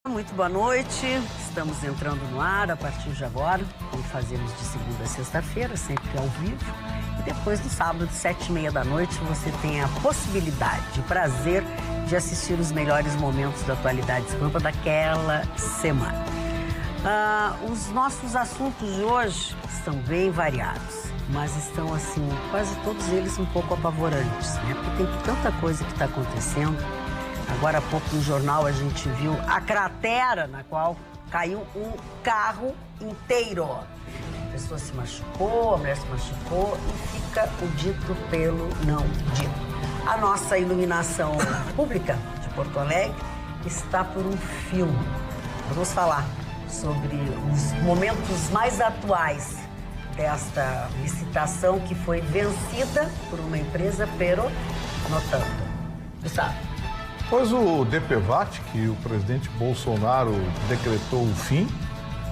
Muito boa noite, estamos entrando no ar a partir de agora, como fazemos de segunda a sexta-feira, sempre ao vivo. E depois no sábado, 7h30 da noite, você tem a possibilidade, o prazer de assistir os melhores momentos da atualidade Pampa daquela semana. Os nossos assuntos de hoje estão bem variados, mas estão assim, quase todos eles um pouco apavorantes, né? Porque tem tanta coisa que está acontecendo. Agora há pouco no jornal a gente viu a cratera na qual caiu um carro inteiro. A pessoa se machucou, a mulher se machucou e fica o dito pelo não dito. A nossa iluminação pública de Porto Alegre está por um fio. Vamos falar sobre os momentos mais atuais desta licitação que foi vencida por uma empresa, pero no tanto. Gustavo. Pois o DPVAT, que o presidente Bolsonaro decretou o fim,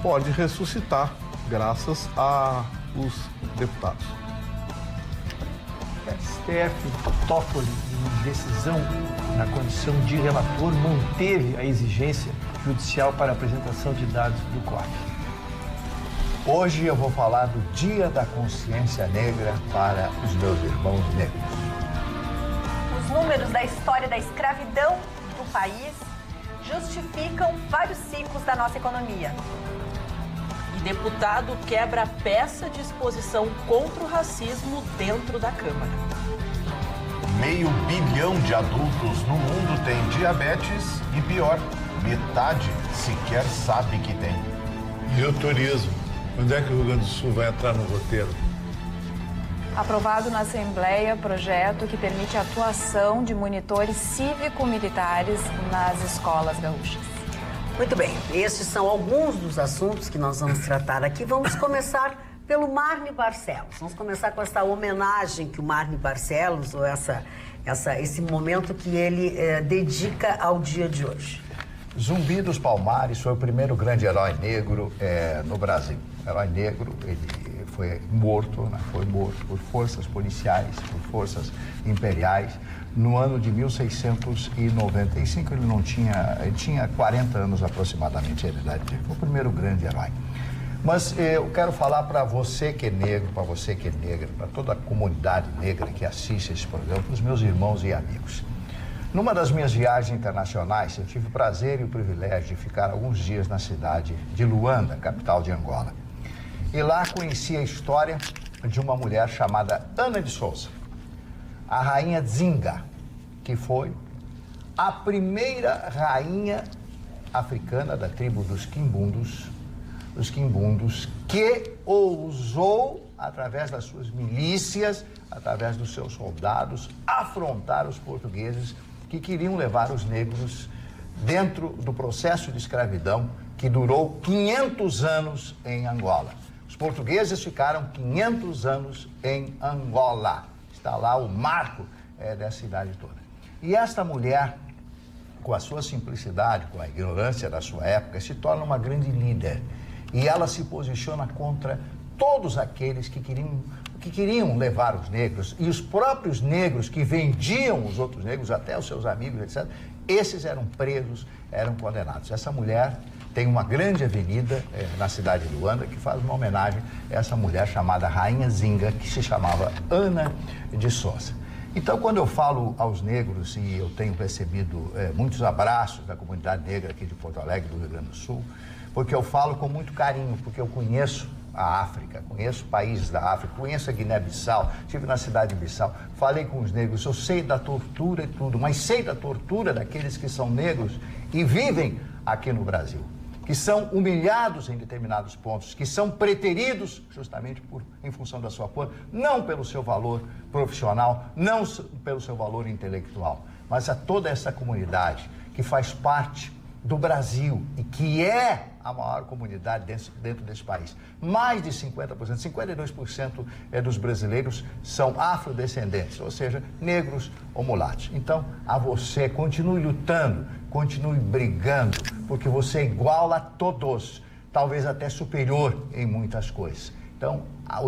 pode ressuscitar, graças aos deputados. STF Toffoli, em decisão na condição de relator, manteve a exigência judicial para a apresentação de dados do COAF. Hoje eu vou falar do Dia da Consciência Negra para os meus irmãos negros. Os números da história da escravidão do país justificam vários ciclos da nossa economia. E deputado quebra a peça de exposição contra o racismo dentro da Câmara. 500 milhão de adultos no mundo têm diabetes e, pior, metade sequer sabe que tem. E o turismo? Onde é que o Rio Grande do Sul vai entrar no roteiro? Aprovado na Assembleia projeto que permite a atuação de monitores cívico-militares nas escolas gaúchas. Muito bem, estes são alguns dos assuntos que nós vamos tratar aqui. Vamos começar pelo Marne Barcelos. Vamos começar com essa homenagem que o Marne Barcelos, ou esse momento que ele dedica ao dia de hoje. Zumbi dos Palmares foi o primeiro grande herói negro no Brasil. Herói negro, ele foi morto por forças policiais, por forças imperiais, no ano de 1695. Ele tinha 40 anos aproximadamente, a idade dele. Foi o primeiro grande herói. Mas eu quero falar para você que é negro, para você que é negra, para toda a comunidade negra que assiste esse programa, para os meus irmãos e amigos. Numa das minhas viagens internacionais, eu tive o prazer e o privilégio de ficar alguns dias na cidade de Luanda, capital de Angola. E lá conheci a história de uma mulher chamada Ana de Souza, a rainha Zinga, que foi a primeira rainha africana da tribo dos quimbundos, que ousou, através das suas milícias, através dos seus soldados, afrontar os portugueses que queriam levar os negros dentro do processo de escravidão que durou 500 anos em Angola. Os portugueses ficaram 500 anos em Angola. Está lá o marco dessa idade toda. E esta mulher, com a sua simplicidade, com a ignorância da sua época, se torna uma grande líder. E ela se posiciona contra todos aqueles que queriam levar os negros, e os próprios negros que vendiam os outros negros, até os seus amigos, etc., esses eram presos, eram condenados. Essa mulher tem uma grande avenida na cidade de Luanda que faz uma homenagem a essa mulher chamada Rainha Zinga, que se chamava Ana de Souza. Então, quando eu falo aos negros, e eu tenho recebido muitos abraços da comunidade negra aqui de Porto Alegre, do Rio Grande do Sul, porque eu falo com muito carinho, porque eu conheço a África, conheço países da África, conheço a Guiné-Bissau, estive na cidade de Bissau, falei com os negros, eu sei da tortura e tudo, mas sei da tortura daqueles que são negros e vivem aqui no Brasil, que são humilhados em determinados pontos, que são preteridos justamente em função da sua cor, não pelo seu valor profissional, não pelo seu valor intelectual, mas a toda essa comunidade que faz parte do Brasil e que é a maior comunidade dentro desse país. Mais de 50%, 52% dos brasileiros são afrodescendentes, ou seja, negros ou mulatos. Então, a você, continue lutando, continue brigando, porque você é igual a todos, talvez até superior em muitas coisas. Então,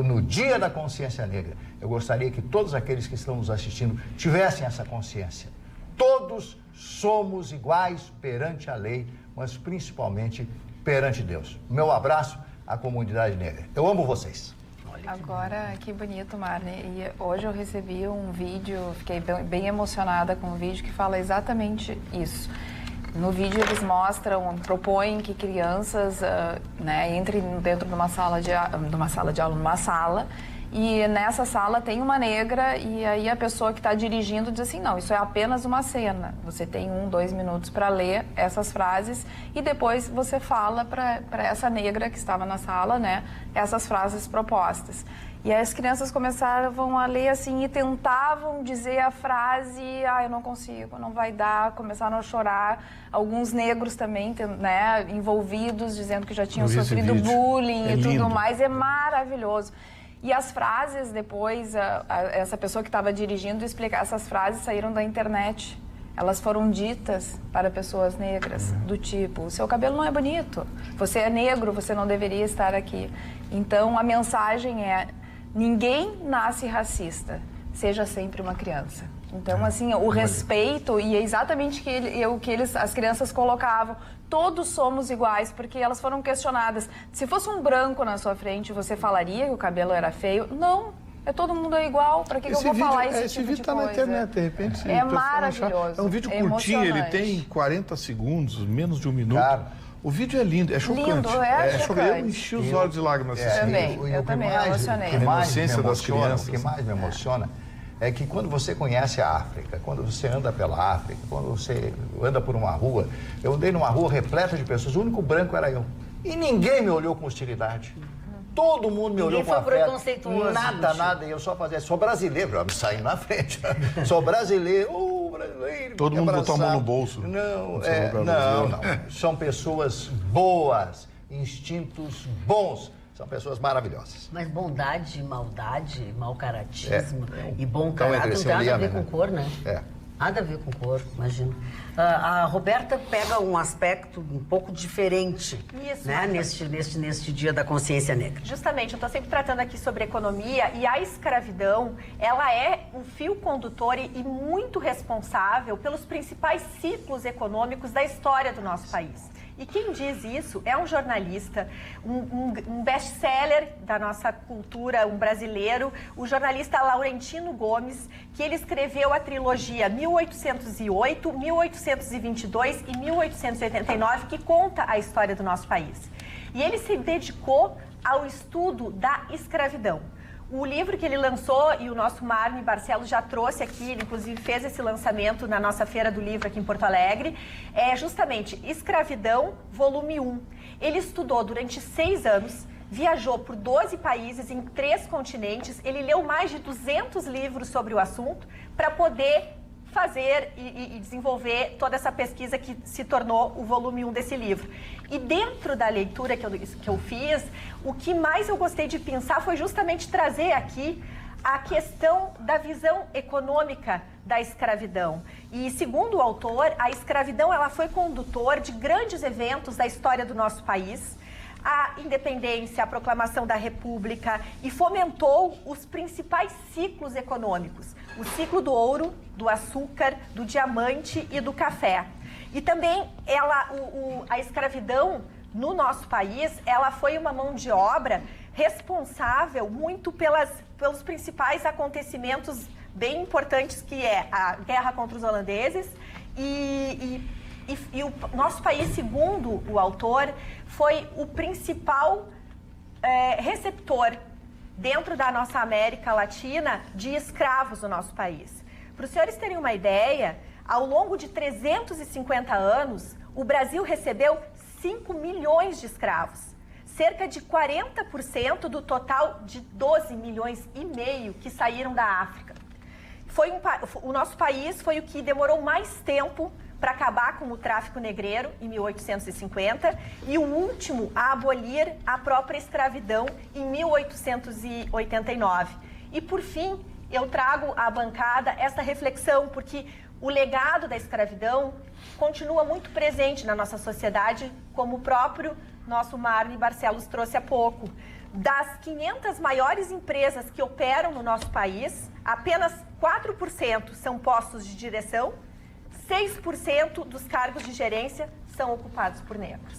no Dia da Consciência Negra, eu gostaria que todos aqueles que estão nos assistindo tivessem essa consciência. todos somos iguais perante a lei, mas principalmente perante Deus. Meu abraço à comunidade negra. Eu amo vocês. Agora, que bonito, Marne. E hoje eu recebi um vídeo, fiquei bem emocionada com o vídeo que fala exatamente isso. No vídeo eles propõem que crianças entrem dentro de uma sala de aula, numa sala, e nessa sala tem uma negra, e aí a pessoa que está dirigindo diz assim, não, isso é apenas uma cena. Você tem 2 minutos para ler essas frases e depois você fala para essa negra que estava na sala, né, essas frases propostas. E aí as crianças começavam a ler assim e tentavam dizer a frase, eu não consigo, não vai dar, começaram a chorar. Alguns negros também, né, envolvidos, dizendo que já tinham sofrido bullying e tudo mais. É maravilhoso. E as frases depois, essa pessoa que estava dirigindo explicar, essas frases saíram da internet. Elas foram ditas para pessoas negras, do tipo, o seu cabelo não é bonito, você é negro, você não deveria estar aqui. Então a mensagem é, ninguém nasce racista, seja sempre uma criança. Então, assim, o respeito, e é exatamente o que as crianças colocavam, todos somos iguais, porque elas foram questionadas. Se fosse um branco na sua frente, você falaria que o cabelo era feio? Não, todo mundo é igual, para que eu vou falar esse tipo de coisa? Esse vídeo está na internet, de repente. É maravilhoso. É um vídeo curtinho, ele tem 40 segundos, menos de 1 minuto. Cara, o vídeo é lindo, é chocante. Lindo, é chocante. Eu enchi os olhos de lágrimas assistindo. Eu também emocionei. A inocência das crianças. O que mais me emociona é que quando você conhece a África, quando você anda pela África, quando você anda por uma rua, eu andei numa rua repleta de pessoas, o único branco era eu. E ninguém me olhou com hostilidade. Todo mundo me olhou com afeto. Nada, e eu só fazia, sou brasileiro, eu me saí na frente. Sou brasileiro, brasileiro. Todo mundo botou a mão no bolso. Não. São pessoas boas, instintos bons. São pessoas maravilhosas. Mas bondade, maldade, mau caratismo e bom caráter não tem nada a ver com cor, né? Nada a ver com cor, imagina. A Roberta pega um aspecto um pouco diferente, isso, né? Neste Dia da Consciência Negra. Justamente, eu estou sempre tratando aqui sobre economia e a escravidão, ela é um fio condutor e muito responsável pelos principais ciclos econômicos da história do nosso país. E quem diz isso é um jornalista, um best-seller da nossa cultura, um brasileiro, o jornalista Laurentino Gomes, que ele escreveu a trilogia 1808, 1822 e 1889, que conta a história do nosso país. E ele se dedicou ao estudo da escravidão. O livro que ele lançou, e o nosso Marne Barcelos já trouxe aqui, ele inclusive fez esse lançamento na nossa Feira do Livro aqui em Porto Alegre, é justamente Escravidão, volume 1. Ele estudou durante 6 anos, viajou por 12 países em 3 continentes, ele leu mais de 200 livros sobre o assunto para poder fazer e desenvolver toda essa pesquisa que se tornou o volume 1 desse livro. E dentro da leitura que eu fiz, o que mais eu gostei de pensar foi justamente trazer aqui a questão da visão econômica da escravidão. E segundo o autor, a escravidão ela foi condutor de grandes eventos da história do nosso país, a independência, a proclamação da República, e fomentou os principais ciclos econômicos. O ciclo do ouro, do açúcar, do diamante e do café. E também a escravidão no nosso país, ela foi uma mão de obra responsável muito pelos principais acontecimentos bem importantes, que é a guerra contra os holandeses e o nosso país, segundo o autor, foi o principal receptor dentro da nossa América Latina de escravos no nosso país. Para os senhores terem uma ideia, ao longo de 350 anos, o Brasil recebeu 5 milhões de escravos, cerca de 40% do total de 12 milhões e meio que saíram da África. O nosso país foi o que demorou mais tempo para acabar com o tráfico negreiro, em 1850, e o último a abolir a própria escravidão, em 1889. E, por fim, eu trago à bancada essa reflexão, porque o legado da escravidão continua muito presente na nossa sociedade, como o próprio nosso Marne Barcelos trouxe há pouco. Das 500 maiores empresas que operam no nosso país, apenas 4% são postos de direção, 6% dos cargos de gerência são ocupados por negros.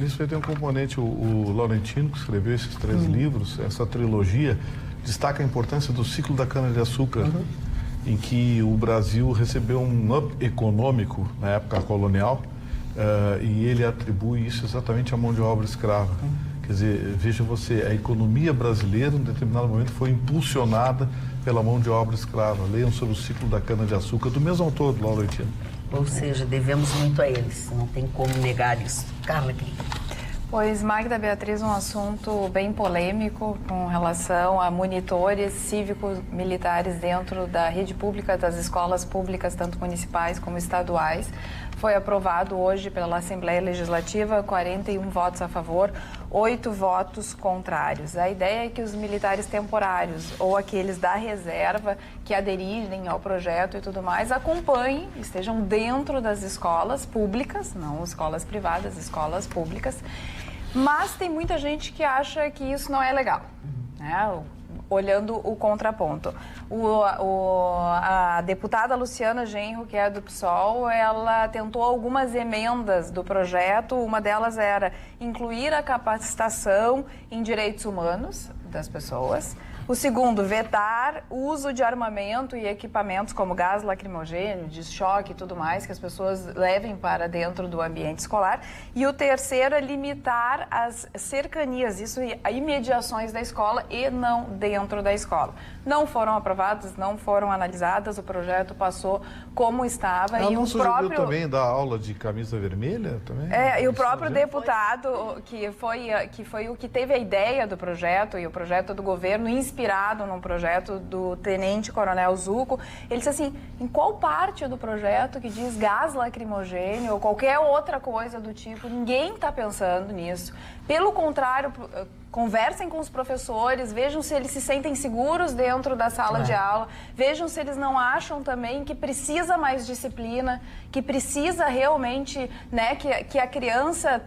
Nisso aí tem um componente, o Laurentino, que escreveu esses 3 livros, essa trilogia, destaca a importância do ciclo da cana-de-açúcar, em que o Brasil recebeu um up econômico na época colonial, e ele atribui isso exatamente à mão de obra escrava. Quer dizer, veja você, a economia brasileira, em determinado momento, foi impulsionada pela mão de obra escrava. Leiam sobre o ciclo da cana-de-açúcar, do mesmo autor, do Laurentino. Ou seja, devemos muito a eles, não tem como negar isso. Carla, querida. Pois, Magda Beatriz, um assunto bem polêmico com relação a monitores cívicos militares dentro da rede pública, das escolas públicas, tanto municipais como estaduais. Foi aprovado hoje pela Assembleia Legislativa, 41 votos a favor, 8 votos contrários. A ideia é que os militares temporários ou aqueles da reserva que aderirem ao projeto e tudo mais, acompanhem, estejam dentro das escolas públicas, não escolas privadas, escolas públicas. Mas tem muita gente que acha que isso não é legal, né? Olhando o contraponto. A deputada Luciana Genro, que é do PSOL, ela tentou algumas emendas do projeto. Uma delas era incluir a capacitação em direitos humanos das pessoas. O segundo, vetar o uso de armamento e equipamentos como gás lacrimogêneo, de choque e tudo mais, que as pessoas levem para dentro do ambiente escolar. E o terceiro é limitar as cercanias, isso imediações da escola e não dentro da escola. Não foram aprovadas, não foram analisadas, o projeto passou como estava. Ela e não o sugeriu também dar aula de camisa vermelha? Também? E o próprio deputado, que foi o que teve a ideia do projeto, e o projeto do governo, inspirado num projeto do Tenente Coronel Zucco, ele disse assim, em qual parte do projeto que diz gás lacrimogêneo ou qualquer outra coisa do tipo, ninguém está pensando nisso. Pelo contrário, conversem com os professores, vejam se eles se sentem seguros dentro da sala de aula, vejam se eles não acham também que precisa mais disciplina, que precisa realmente, né, que a criança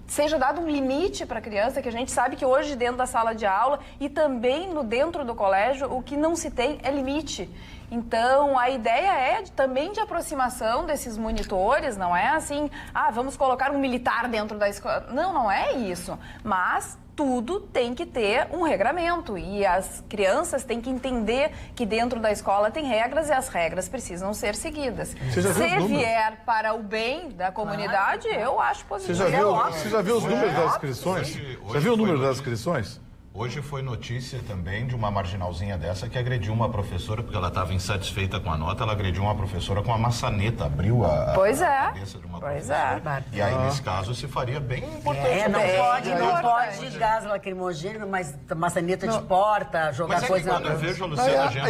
seja dado um limite para a criança, que a gente sabe que hoje dentro da sala de aula e também dentro do colégio, o que não se tem é limite. Então, a ideia é também de aproximação desses monitores, não é assim, vamos colocar um militar dentro da escola. Não é isso. Mas tudo tem que ter um regramento e as crianças têm que entender que dentro da escola tem regras e as regras precisam ser seguidas. Se vier para o bem da comunidade, eu acho positivo. Você já viu os números das inscrições? Já viu o número das inscrições? Hoje foi notícia também de uma marginalzinha dessa que agrediu uma professora, porque ela estava insatisfeita com a nota, ela agrediu uma professora com uma maçaneta, abriu a cabeça de uma professora. E aí, nesse caso, se faria bem importante. Não pode gás lacrimogêneo, mas maçaneta de porta, jogar coisa... Quando eu vejo a Luciana Genro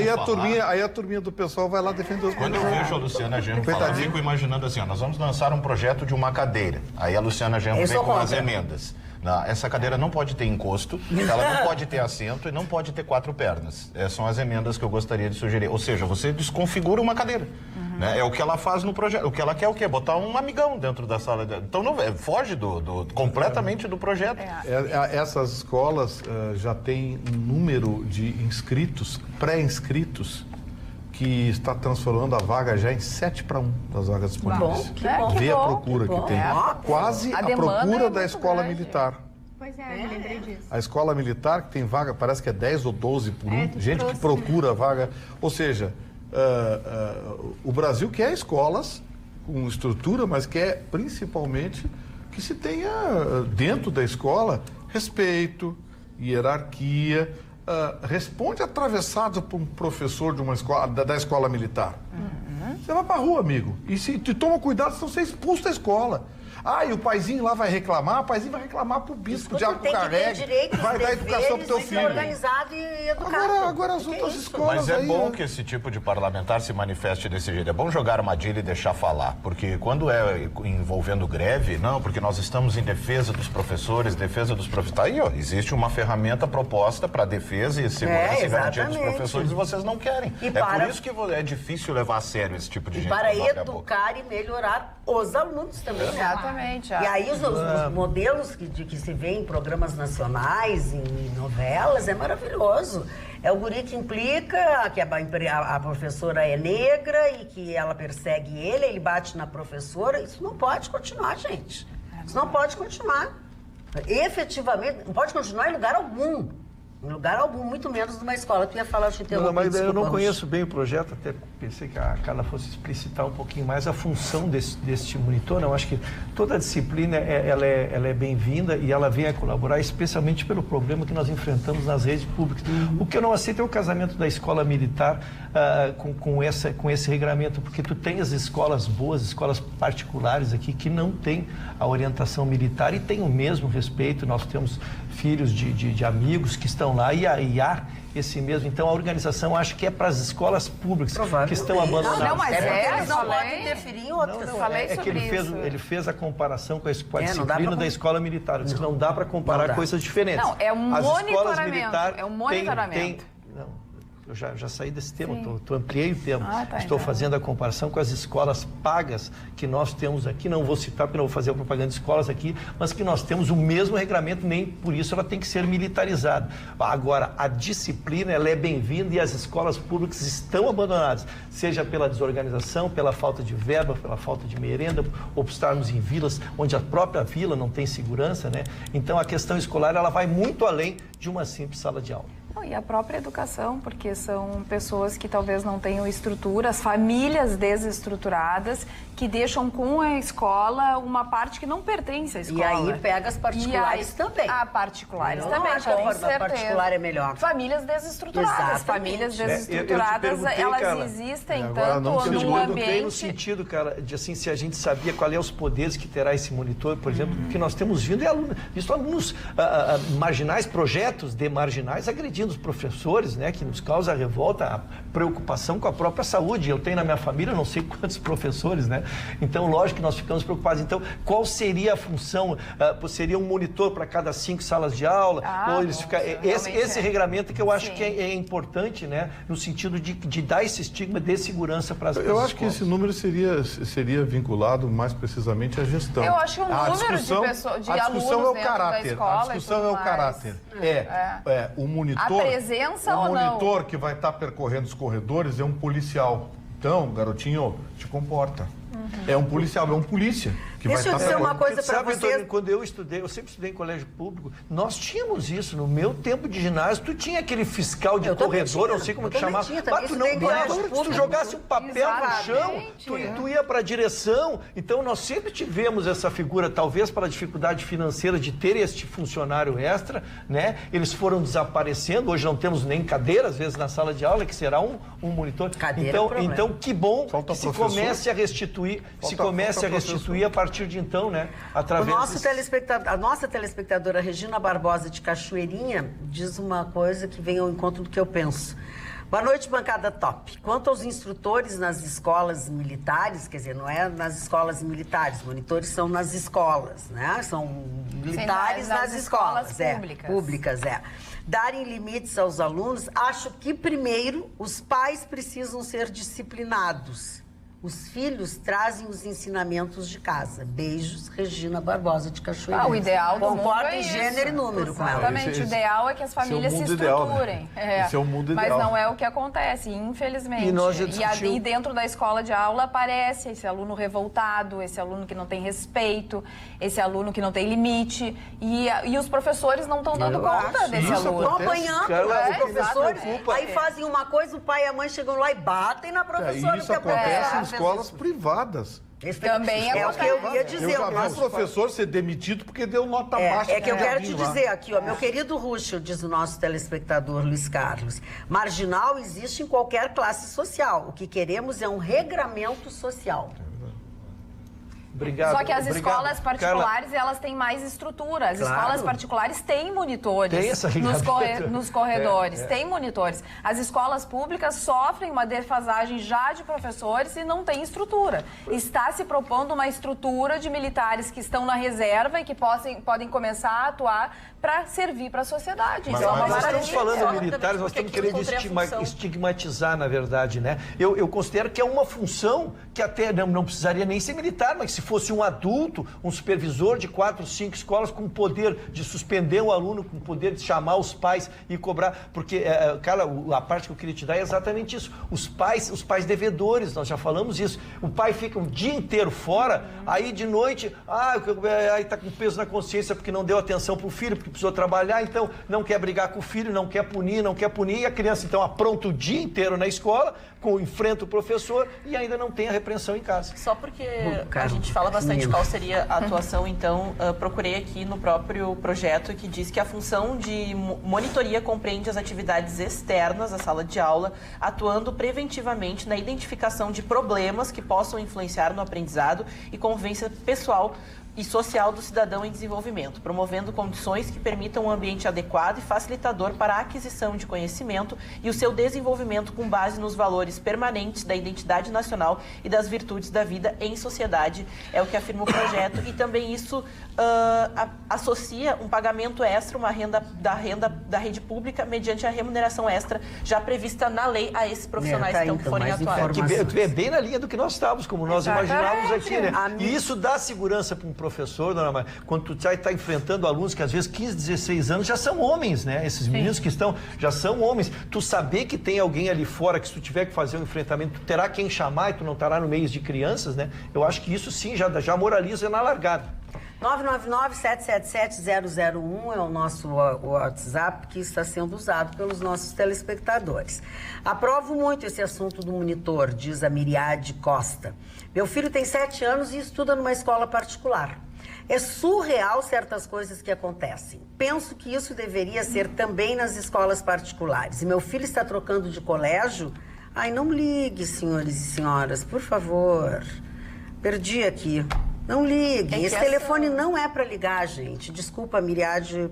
aí a turminha do pessoal vai lá defender os Quando eu vejo a Luciana Genro falar, eu fico imaginando assim, nós vamos lançar um projeto de uma cadeira. Aí a Luciana Genro vem com as emendas. Essa cadeira não pode ter encosto, ela não pode ter assento e não pode ter 4 pernas. São as emendas que eu gostaria de sugerir. Ou seja, você desconfigura uma cadeira. Né? É o que ela faz no projeto. O que ela quer é o quê? Botar um amigão dentro da sala. Então, foge completamente do projeto. Essas escolas já têm um número de inscritos, pré-inscritos, que está transformando a vaga já em 7-1 das vagas disponíveis. Vê a procura que tem. Quase a procura da escola militar. Pois é, eu lembrei disso. A escola militar, que tem vaga, parece que é 10 ou 12 por um. Gente que procura a vaga. Ou seja, o Brasil quer escolas com estrutura, mas quer principalmente que se tenha dentro da escola respeito, hierarquia. Responde atravessado por um professor de uma escola, da escola militar. Você vai pra rua, amigo. E se toma cuidado, senão você é expulso da escola. E o paizinho lá vai reclamar, o paizinho vai reclamar pro bispo de Arco Carreg, vai dar educação pro teu filho. Organizado e educado. Agora as outras escolas. Mas é bom que esse tipo de parlamentar se manifeste desse jeito. É bom jogar armadilha e deixar falar. Porque quando é envolvendo greve, porque nós estamos em defesa dos professores, defesa dos professores. Aí, existe uma ferramenta proposta para defesa e segurança e garantia dos professores e vocês não querem. Por isso que é difícil levar a sério esse tipo de gente. Para educar e melhorar os alunos também. Exatamente. Exatamente. E aí os modelos que se vê em programas nacionais, em novelas, é maravilhoso. É o guri que implica, que a professora é negra e que ela persegue ele bate na professora. Isso não pode continuar, gente. Isso não pode continuar. Efetivamente, não pode continuar em lugar algum. Em lugar algum, muito menos numa escola. Tu ia falar, eu te interrompi. Mas eu não conheço bem o projeto, até pensei que a Carla fosse explicitar um pouquinho mais a função deste monitor. Eu acho que toda a disciplina ela é bem-vinda e ela vem a colaborar, especialmente pelo problema que nós enfrentamos nas redes públicas. O que eu não aceito é o casamento da escola militar com esse regramento, porque tu tem as escolas boas, escolas particulares aqui, que não têm a orientação militar e têm o mesmo respeito. Nós temos filhos de amigos que estão lá e há esse mesmo. Então, a organização acho que é para as escolas públicas que estão abandonadas. Não, mas eles não podem interferir em outras. É que ele fez a comparação com a disciplina da escola militar. Disse que não dá para comparar coisas diferentes. Não, é um monitoramento. É um monitoramento. Eu já saí desse tema, ampliei o tema. Estou fazendo a comparação com as escolas pagas que nós temos aqui. Não vou citar, porque não vou fazer a propaganda de escolas aqui, mas que nós temos o mesmo regramento, nem por isso ela tem que ser militarizada. Agora, a disciplina ela é bem-vinda e as escolas públicas estão abandonadas, seja pela desorganização, pela falta de verba, pela falta de merenda, ou por estarmos em vilas onde a própria vila não tem segurança, né? Então, a questão escolar ela vai muito além de uma simples sala de aula. E a própria educação, porque são pessoas que talvez não tenham estruturas, famílias desestruturadas, que deixam com a escola uma parte que não pertence à escola. E aí pega as particulares também. Particulares também, acho que a particular é melhor. Famílias desestruturadas. Exatamente. Famílias desestruturadas, elas Carla, existem tanto no ambiente... no sentido, cara, de assim, se a gente sabia qual é os poderes que terá esse monitor, por exemplo, que nós temos visto alunos marginais, projetos de marginais agredindo os professores, né, que nos causa revolta, a preocupação com a própria saúde. Eu tenho na minha família não sei quantos professores, né? Então, lógico que nós ficamos preocupados. Então, qual seria a função? Seria um monitor para cada 5 salas de aula? Ou eles esse regramento que eu acho que é importante, né, no sentido de dar esse estigma de segurança para as pessoas. Eu acho que esse número seria vinculado mais precisamente à gestão. Eu acho que o número de alunos é o caráter. Da escola, a discussão é o caráter. O monitor. A presença ou não? O monitor que vai estar percorrendo os corredores é um policial. Então, garotinho, te comporta. É um policial, é um polícia. Deixa eu dizer uma coisa para vocês. Antônio, quando eu sempre estudei em colégio público, nós tínhamos isso. No meu tempo de ginásio, tu tinha aquele fiscal de corredor, não sei como que chamava. Tu não ganhava. Se tu jogasse um papel no chão, tu ia para a direção. Então, nós sempre tivemos essa figura, talvez pela dificuldade financeira de ter este funcionário extra, né? Eles foram desaparecendo. Hoje não temos nem cadeira, às vezes, na sala de aula, que será um monitor. Então, que bom que se comece a restituir, a partir de então, né? Através a nossa telespectadora Regina Barbosa de Cachoeirinha diz uma coisa que vem ao encontro do que eu penso. Boa noite, bancada top. Quanto aos instrutores nas escolas militares, quer dizer, não é nas escolas militares, monitores são nas escolas, né? São militares nas escolas públicas. Darem limites aos alunos, acho que primeiro os pais precisam ser disciplinados. Os filhos trazem os ensinamentos de casa. Beijos, Regina Barbosa de Cachoeirinha. O ideal do mundo é em gênero e número com ela. Exatamente, o ideal é que as famílias se estruturem. Esse é o mundo ideal. Mas não é o que acontece, infelizmente. E dentro da escola de aula aparece esse aluno revoltado, esse aluno que não tem respeito, esse aluno que não tem limite. E os professores não estão dando conta desse aluno. Estão apanhando os professores, aí fazem uma coisa, o pai e a mãe chegam lá e batem na professora. Isso acontece em escolas privadas. Também é o que eu ia dizer. Eu já vi o professor ser demitido porque deu nota baixa. É que eu quero te dizer aqui, ó, meu querido Ruschel, diz o nosso telespectador Luiz Carlos, marginal existe em qualquer classe social. O que queremos é um regramento social. Obrigado. Só que as escolas particulares, elas têm mais estrutura. As escolas particulares têm monitores nos corredores, têm monitores. As escolas públicas sofrem uma defasagem já de professores e não tem estrutura. Está se propondo uma estrutura de militares que estão na reserva e que podem começar a atuar para servir para a sociedade. Mas nós estamos falando de militares, nós estamos querendo estigmatizar, na verdade, né? Eu considero que é uma função que até não precisaria nem ser militar, mas se fosse um adulto, um supervisor de 4, 5 escolas com poder de suspender o aluno, com poder de chamar os pais e cobrar, porque, cara, a parte que eu queria te dar é exatamente isso. Os pais devedores, nós já falamos isso. O pai fica um dia inteiro fora, aí de noite, aí tá com peso na consciência porque não deu atenção pro filho, porque precisou trabalhar, então não quer brigar com o filho, não quer punir, e a criança então apronta o dia inteiro na escola, enfrenta o professor e ainda não tem a repreensão em casa. Só porque a gente fala bastante qual seria a atuação, então procurei aqui no próprio projeto que diz que a função de monitoria compreende as atividades externas à sala de aula, atuando preventivamente na identificação de problemas que possam influenciar no aprendizado e convivência pessoal e social do cidadão em desenvolvimento, promovendo condições que permitam um ambiente adequado e facilitador para a aquisição de conhecimento e o seu desenvolvimento com base nos valores permanentes da identidade nacional e das virtudes da vida em sociedade, é o que afirma o projeto, e também isso associa um pagamento extra, uma renda da rede pública, mediante a remuneração extra já prevista na lei a esses profissionais que forem atuar. Que é bem na linha do que nós estávamos, como nós imaginávamos aqui, né? E isso dá segurança para um professor, dona Maria, quando tu está enfrentando alunos que às vezes 15, 16 anos já são homens, né? Esses meninos que já são homens. Tu saber que tem alguém ali fora que se tu tiver que fazer um enfrentamento, tu terá quem chamar e tu não estará no meio de crianças, né? Eu acho que isso sim já moraliza na largada. 999-777-001 é o nosso WhatsApp que está sendo usado pelos nossos telespectadores. Aprovo muito esse assunto do monitor, diz a Miriade Costa. Meu filho tem 7 anos e estuda numa escola particular. É surreal certas coisas que acontecem. Penso que isso deveria ser também nas escolas particulares. E meu filho está trocando de colégio? Ai, não ligue, senhores e senhoras, por favor. Perdi aqui. Não ligue. Esse telefone não é para ligar, gente. Desculpa, Miriade,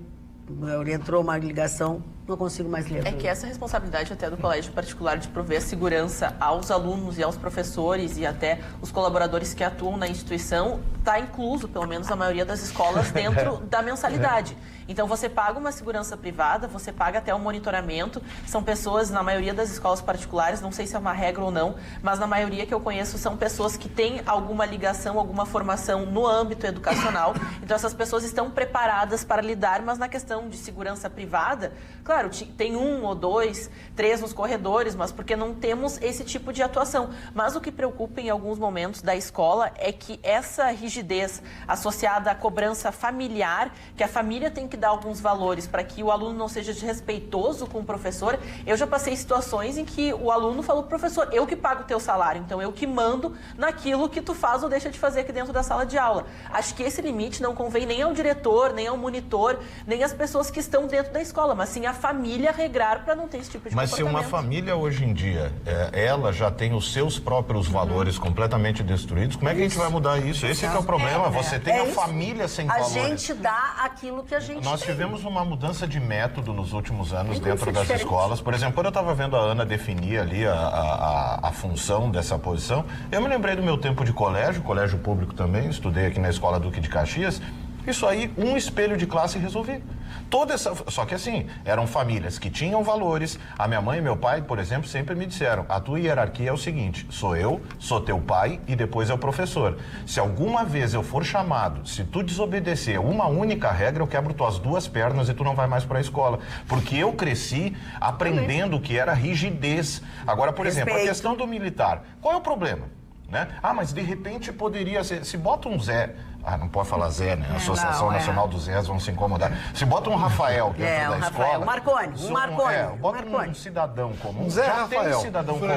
entrou uma ligação, não consigo mais ler. É que essa responsabilidade até do colégio particular de prover segurança aos alunos e aos professores e até os colaboradores que atuam na instituição está incluso, pelo menos na maioria das escolas, dentro da mensalidade. Então você paga uma segurança privada, você paga até um monitoramento. São pessoas, na maioria das escolas particulares, não sei se é uma regra ou não, mas na maioria que eu conheço são pessoas que têm alguma ligação, alguma formação no âmbito educacional. Então essas pessoas estão preparadas para lidar, mas na questão de segurança privada, claro, tem 1 ou 2, 3 nos corredores, mas porque não temos esse tipo de atuação. Mas o que preocupa em alguns momentos da escola é que essa rigidez associada à cobrança familiar, que a família tem que dar alguns valores para que o aluno não seja desrespeitoso com o professor. Eu já passei situações em que o aluno falou pro professor, eu que pago o teu salário, então eu que mando naquilo que tu faz ou deixa de fazer aqui dentro da sala de aula. Acho que esse limite não convém nem ao diretor, nem ao monitor, nem às pessoas que estão dentro da escola, mas sim a família regrar para não ter esse tipo de comportamento. Mas se uma família hoje em dia, ela já tem os seus próprios valores completamente destruídos, como é que a gente vai mudar isso? Esse que é o problema, você tem a família sem valores. A gente dá aquilo que a gente Nós tivemos uma mudança de método nos últimos anos dentro das escolas. Por exemplo, quando eu estava vendo a Ana definir ali a função dessa posição, eu me lembrei do meu tempo de colégio público também, estudei aqui na Escola Duque de Caxias. Isso aí, um espelho de classe resolvia. Só que assim, eram famílias que tinham valores. A minha mãe e meu pai, por exemplo, sempre me disseram, a tua hierarquia é o seguinte, sou eu, sou teu pai e depois é o professor. Se alguma vez eu for chamado, se tu desobedecer uma única regra, eu quebro tuas 2 pernas e tu não vai mais para a escola. Porque eu cresci aprendendo o que era rigidez. Agora, por exemplo, a questão do militar. Qual é o problema? Né? Mas de repente poderia ser, se bota um Zé, não pode falar Zé, né? A Associação Nacional dos Zés vão se incomodar. Se bota um Rafael dentro da escola... Um Marconi. Bota um cidadão comum. Zé Rafael. Tem um cidadão comum.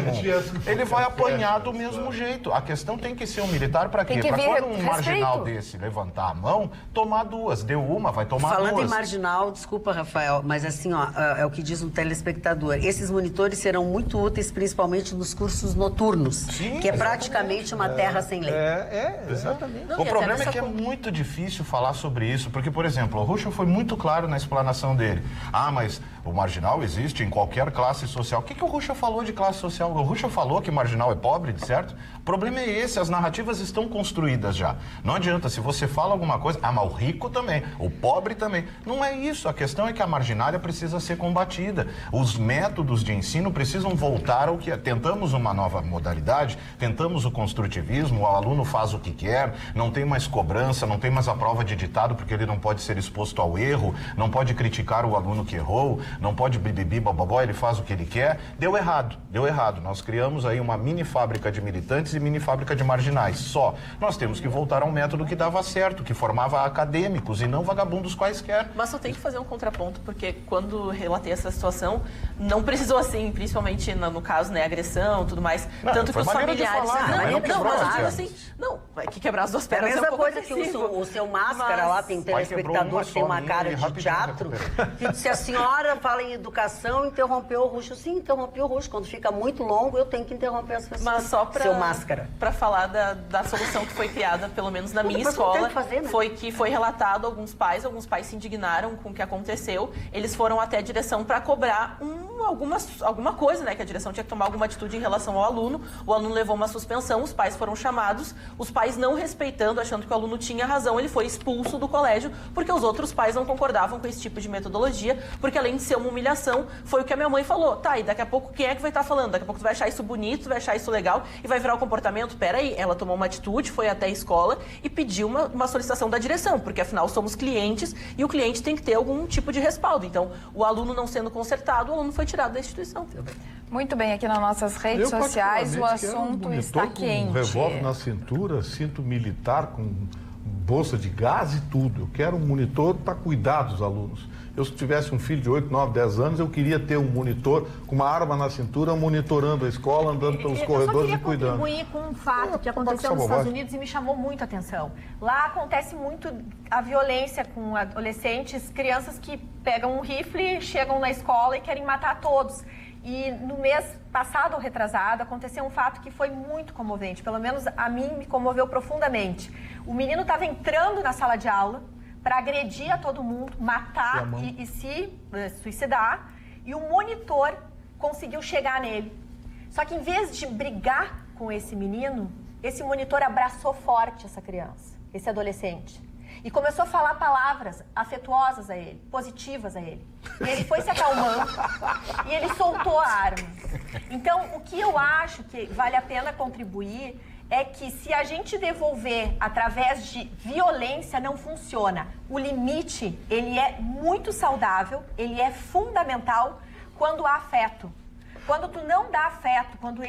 Ele vai apanhar do mesmo jeito. A questão tem que ser um militar para quê? Para quando um marginal desse levantar a mão, tomar 2. Deu uma, vai tomar 2. Falando em marginal, desculpa, Rafael, mas assim, é o que diz um telespectador. Esses monitores serão muito úteis, principalmente nos cursos noturnos, sim, que é praticamente uma terra sem lei. Exatamente. O problema é que é muito difícil falar sobre isso, porque, por exemplo, o Ruschel foi muito claro na explanação dele. Mas O marginal existe em qualquer classe social. O que o Rucha falou de classe social? O Rucha falou que marginal é pobre, certo? O problema é esse, as narrativas estão construídas já. Não adianta, se você fala alguma coisa, mas o rico também, o pobre também. Não é isso, a questão é que a marginália precisa ser combatida. Os métodos de ensino precisam voltar ao que é. Tentamos uma nova modalidade, tentamos o construtivismo, o aluno faz o que quer, não tem mais cobrança, não tem mais a prova de ditado porque ele não pode ser exposto ao erro, não pode criticar o aluno que errou, não pode bibibi, bababó, ele faz o que ele quer. Deu errado. Nós criamos aí uma mini fábrica de militantes e mini fábrica de marginais. Só. Nós temos que voltar a um método que dava certo, que formava acadêmicos e não vagabundos quaisquer. Mas só tem que fazer um contraponto, porque quando relatei essa situação, não precisou assim, principalmente no caso, né, agressão, tudo mais. Não, tanto que os familiares... Mas eu digo assim, não, vai que quebrar as duas pernas. É a mesma coisa que o seu Máscara lá, tem telespectador que tem uma cara de teatro, que se a senhora fala em educação, interrompeu o Rucho. Sim, interrompeu o Rucho. Quando fica muito longo, eu tenho que interromper as pessoas. Mas só seu Máscara. Para falar da solução que foi criada, pelo menos na minha escola, foi que foi relatado alguns pais se indignaram com o que aconteceu, eles foram até a direção para cobrar alguma coisa, né, que a direção tinha que tomar alguma atitude em relação ao aluno. O aluno levou uma suspensão, os pais foram chamados, os pais não respeitando, achando que o aluno tinha razão, ele foi expulso do colégio, porque os outros pais não concordavam com esse tipo de metodologia, porque além de ser uma humilhação, foi o que a minha mãe falou. Tá, e daqui a pouco quem é que vai estar falando? Daqui a pouco tu vai achar isso bonito, tu vai achar isso legal e vai virar o comportamento? Peraí, ela tomou uma atitude, foi até a escola e pediu uma solicitação da direção, porque afinal somos clientes e o cliente tem que ter algum tipo de respaldo. Então, o aluno não sendo consertado, o aluno foi tirado da instituição. Muito bem, aqui nas nossas redes sociais o assunto está quente. Um revólver na cintura, cinto militar com bolsa de gás e tudo. Eu quero um monitor para cuidar dos alunos. Eu, se tivesse um filho de 8, 9, 10 anos, eu queria ter um monitor com uma arma na cintura, monitorando a escola, andando pelos corredores e cuidando. Eu só queria contribuir com um fato que aconteceu nos Estados Unidos e me chamou muito a atenção. Lá acontece muito a violência com adolescentes, crianças que pegam um rifle, chegam na escola e querem matar todos. E no mês passado ou retrasado, aconteceu um fato que foi muito comovente. Pelo menos a mim me comoveu profundamente. O menino estava entrando na sala de aula para agredir a todo mundo, matar e se suicidar. E o monitor conseguiu chegar nele. Só que em vez de brigar com esse menino, esse monitor abraçou forte essa criança, esse adolescente. E começou a falar palavras afetuosas a ele, positivas a ele. E ele foi se acalmando e ele soltou a arma. Então, o que eu acho que vale a pena contribuir é que se a gente devolver através de violência, não funciona. O limite, ele é muito saudável, ele é fundamental quando há afeto. Quando tu não dá afeto, quando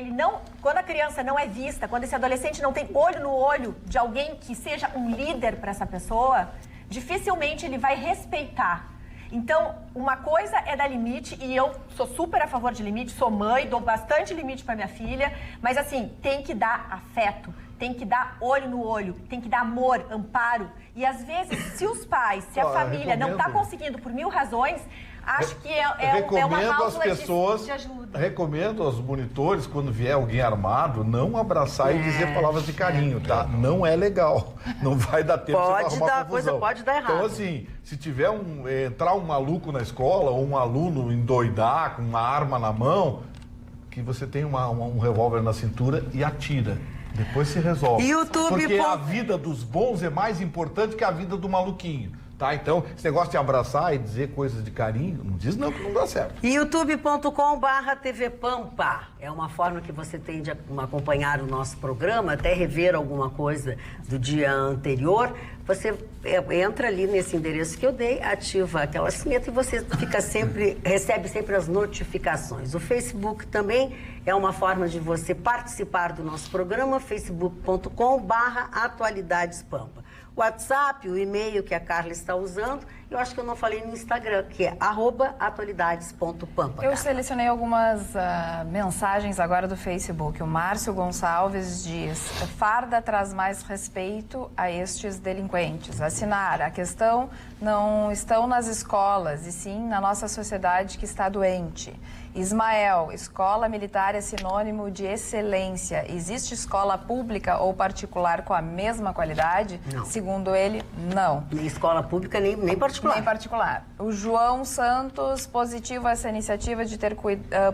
a criança não é vista, quando esse adolescente não tem olho no olho de alguém que seja um líder para essa pessoa, dificilmente ele vai respeitar. Então, uma coisa é dar limite, e eu sou super a favor de limite, sou mãe, dou bastante limite para minha filha, mas assim, tem que dar afeto, tem que dar olho no olho, tem que dar amor, amparo. E às vezes, se os pais, se a família não está conseguindo por 1000 razões, acho que é uma cláusula de ajuda. Recomendo aos monitores, quando vier alguém armado, não abraçar e dizer palavras de carinho, tá? Não é legal. Não vai dar tempo de arrumar confusão. Pode dar errado. Então, assim, se tiver entrar um maluco na escola ou um aluno endoidar com uma arma na mão, que você tem um revólver na cintura e atira. Depois se resolve. Porque a vida dos bons é mais importante que a vida do maluquinho. Tá? Então, esse negócio de abraçar e dizer coisas de carinho, não diz não que não dá certo. youtube.com/tvpampa é uma forma que você tem de acompanhar o nosso programa, até rever alguma coisa do dia anterior. Você entra ali nesse endereço que eu dei, ativa aquela sineta e você recebe sempre as notificações. O Facebook também é uma forma de você participar do nosso programa, facebook.com/atualidadespampa. O WhatsApp, o e-mail que a Carla está usando, eu acho que eu não falei no Instagram, que é @atualidades.pampa. Eu selecionei algumas mensagens agora do Facebook. O Márcio Gonçalves diz: farda traz mais respeito a estes delinquentes. Assinar, a questão não estão nas escolas, e sim na nossa sociedade que está doente. Ismael, escola militar é sinônimo de excelência. Existe escola pública ou particular com a mesma qualidade? Não. Segundo ele, não. Nem escola pública, nem particular. Nem particular. O João Santos, positivo essa iniciativa de ter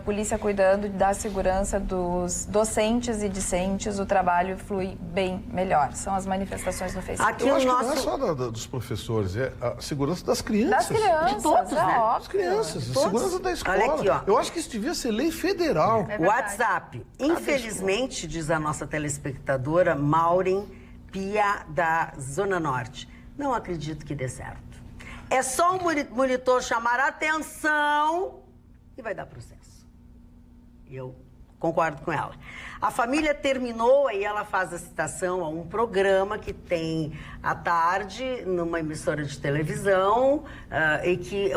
polícia cuidando da segurança dos docentes e discentes, o trabalho flui bem melhor. São as manifestações no Facebook. Aqui eu acho que não é só dos professores, é a segurança das crianças. Das crianças, de todos, né? Óbvio. Das crianças, a segurança da escola. Olha aqui, ó. Eu acho que isso devia ser lei federal. WhatsApp. Infelizmente, diz a nossa telespectadora Maureen Pia, da Zona Norte, não acredito que dê certo. É só um monitor chamar a atenção e vai dar processo. Eu concordo com ela. A família terminou, aí ela faz a citação a um programa que tem à tarde numa emissora de televisão,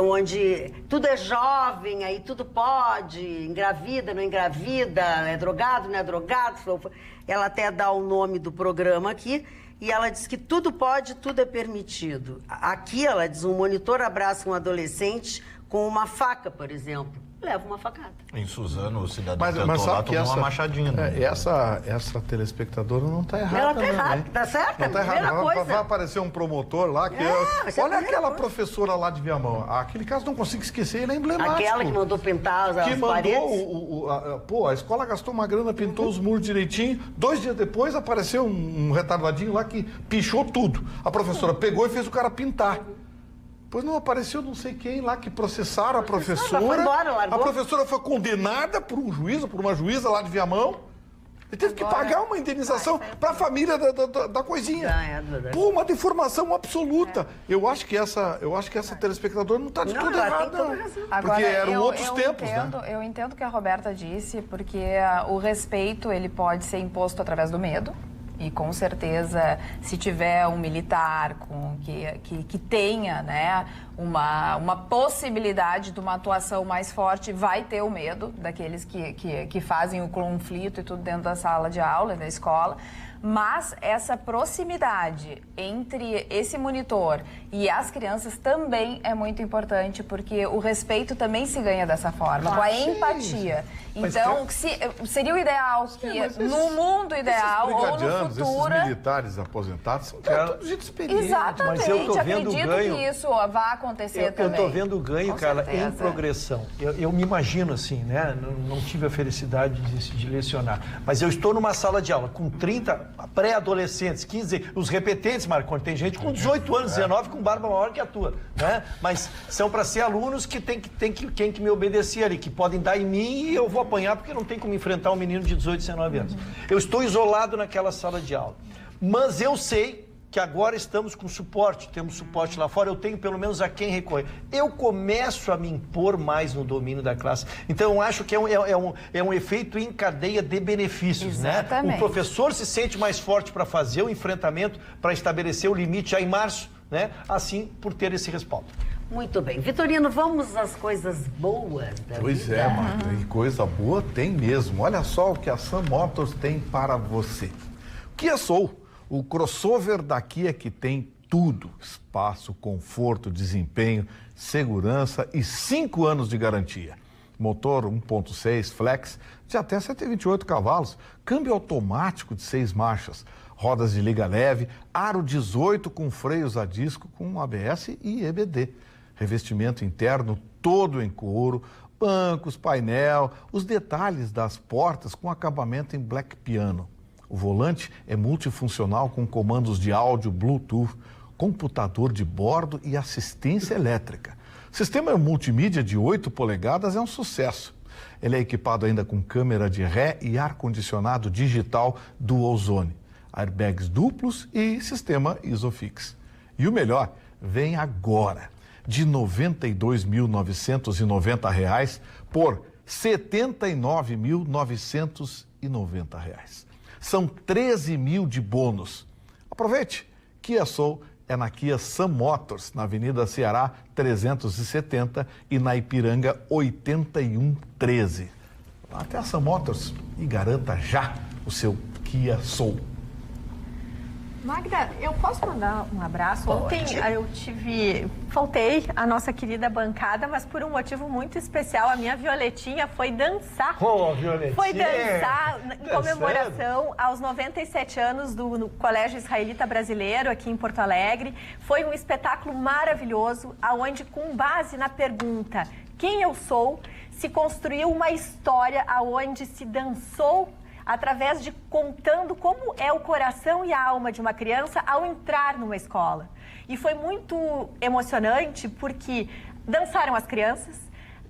onde tudo é jovem, aí tudo pode, engravida, não engravida, é drogado, não é drogado. Ela até dá o nome do programa aqui e ela diz que tudo pode, tudo é permitido. Aqui ela diz, um monitor abraça um adolescente com uma faca, por exemplo. Leva uma facada. Em Suzano, o cidadão mas lá que tomou uma machadinha. Essa telespectadora não está errada. Ela está errada, tá certo? Não está errada. Coisa. Vai aparecer um promotor lá que... olha aquela professora lá de Viamão. Aquele caso não consigo esquecer, ele é emblemático. Aquela que mandou pintar as paredes. A escola gastou uma grana, pintou os muros direitinho. 2 dias depois apareceu um retardadinho lá que pichou tudo. A professora pegou e fez o cara pintar. Pois não apareceu não sei quem lá que processaram a professora. Foi embora, largou. A professora foi condenada por um juiz, por uma juíza lá de Viamão. Ele teve que pagar uma indenização para a família da coisinha. Pô, uma deformação absoluta. Eu acho que essa telespectadora não está de tudo errado, não. Porque eram outros tempos, né? Eu entendo o que a Roberta disse, porque o respeito ele pode ser imposto através do medo. E com certeza, se tiver um militar que tenha, né, uma possibilidade de uma atuação mais forte, vai ter o medo daqueles que fazem o conflito e tudo dentro da sala de aula, da escola. Mas essa proximidade entre esse monitor e as crianças também é muito importante, porque o respeito também se ganha dessa forma, com a empatia. Então, seria o ideal que no mundo ideal ou no futuro... Esses militares aposentados são todos gente experiente. Exatamente, mas eu tô vendo acredito ganho, que isso vai acontecer também. Eu estou vendo o ganho, Carla, em progressão. Eu me imagino assim, né? Não tive a felicidade de lecionar, mas eu estou numa sala de aula com 30 pré-adolescentes, 15, os repetentes, Marconi, tem gente com 18 anos, 19, com barba maior que a tua, né? Mas são para ser alunos que tem que me obedecer ali, que podem dar em mim e eu vou apanhar porque não tem como enfrentar um menino de 18, 19 anos. Eu estou isolado naquela sala de aula, mas eu sei que agora estamos com suporte, temos suporte lá fora, eu tenho pelo menos a quem recorrer. Eu começo a me impor mais no domínio da classe. Então, eu acho que é um efeito em cadeia de benefícios, exatamente, né? O professor se sente mais forte para fazer o enfrentamento, para estabelecer o limite já em março, né? Assim, por ter esse respaldo. Muito bem. Vitorino, vamos às coisas boas da Pois vida. é, Marta, e coisa boa tem mesmo. Olha só o que a Sam Motors tem para você. Kia Soul, o crossover da Kia que tem tudo: espaço, conforto, desempenho, segurança e 5 anos de garantia. Motor 1.6 flex de até 128 cavalos, câmbio automático de 6 marchas, rodas de liga leve, aro 18 com freios a disco com ABS e EBD. Revestimento interno todo em couro, bancos, painel, os detalhes das portas com acabamento em black piano. O volante é multifuncional com comandos de áudio, Bluetooth, computador de bordo e assistência elétrica. O sistema multimídia de 8 polegadas é um sucesso. Ele é equipado ainda com câmera de ré e ar-condicionado digital Dual Zone, airbags duplos e sistema Isofix. E o melhor, vem agora, de R$ 92.990 por R$ 79.990. São 13 mil de bônus. Aproveite! Kia Soul é na Kia Sam Motors, na Avenida Ceará 370 e na Ipiranga 8113. Vá até a Sam Motors e garanta já o seu Kia Soul. Magda, eu posso mandar um abraço? Pode. Ontem faltei a nossa querida bancada, mas por um motivo muito especial, a minha Violetinha foi dançar. Violetinha! Foi dançar em comemoração aos 97 anos do Colégio Israelita Brasileiro aqui em Porto Alegre. Foi um espetáculo maravilhoso, aonde com base na pergunta quem eu sou, se construiu uma história aonde se dançou através de contando como é o coração e a alma de uma criança ao entrar numa escola. E foi muito emocionante porque dançaram as crianças,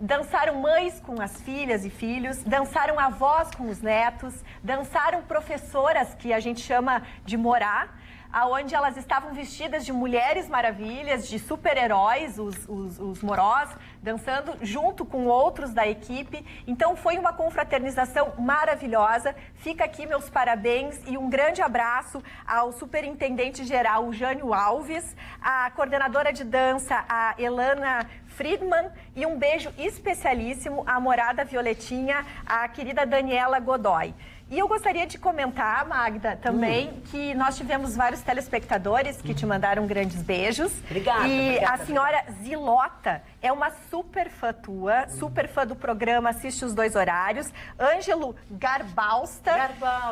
dançaram mães com as filhas e filhos, dançaram avós com os netos, dançaram professoras, que a gente chama de morá, aonde elas estavam vestidas de mulheres maravilhas, de super-heróis, os morós, dançando junto com outros da equipe. Então foi uma confraternização maravilhosa. Fica aqui meus parabéns e um grande abraço ao superintendente-geral, o Jânio Alves, a coordenadora de dança, a Elana Friedman, e um beijo especialíssimo à morada Violetinha, a querida Daniela Godoy. E eu gostaria de comentar, Magda, também, que nós tivemos vários telespectadores que te mandaram grandes beijos. Obrigada. E a senhora Zilota é uma super fã tua, super fã do programa, assiste os 2 horários. Ângelo Garbausta.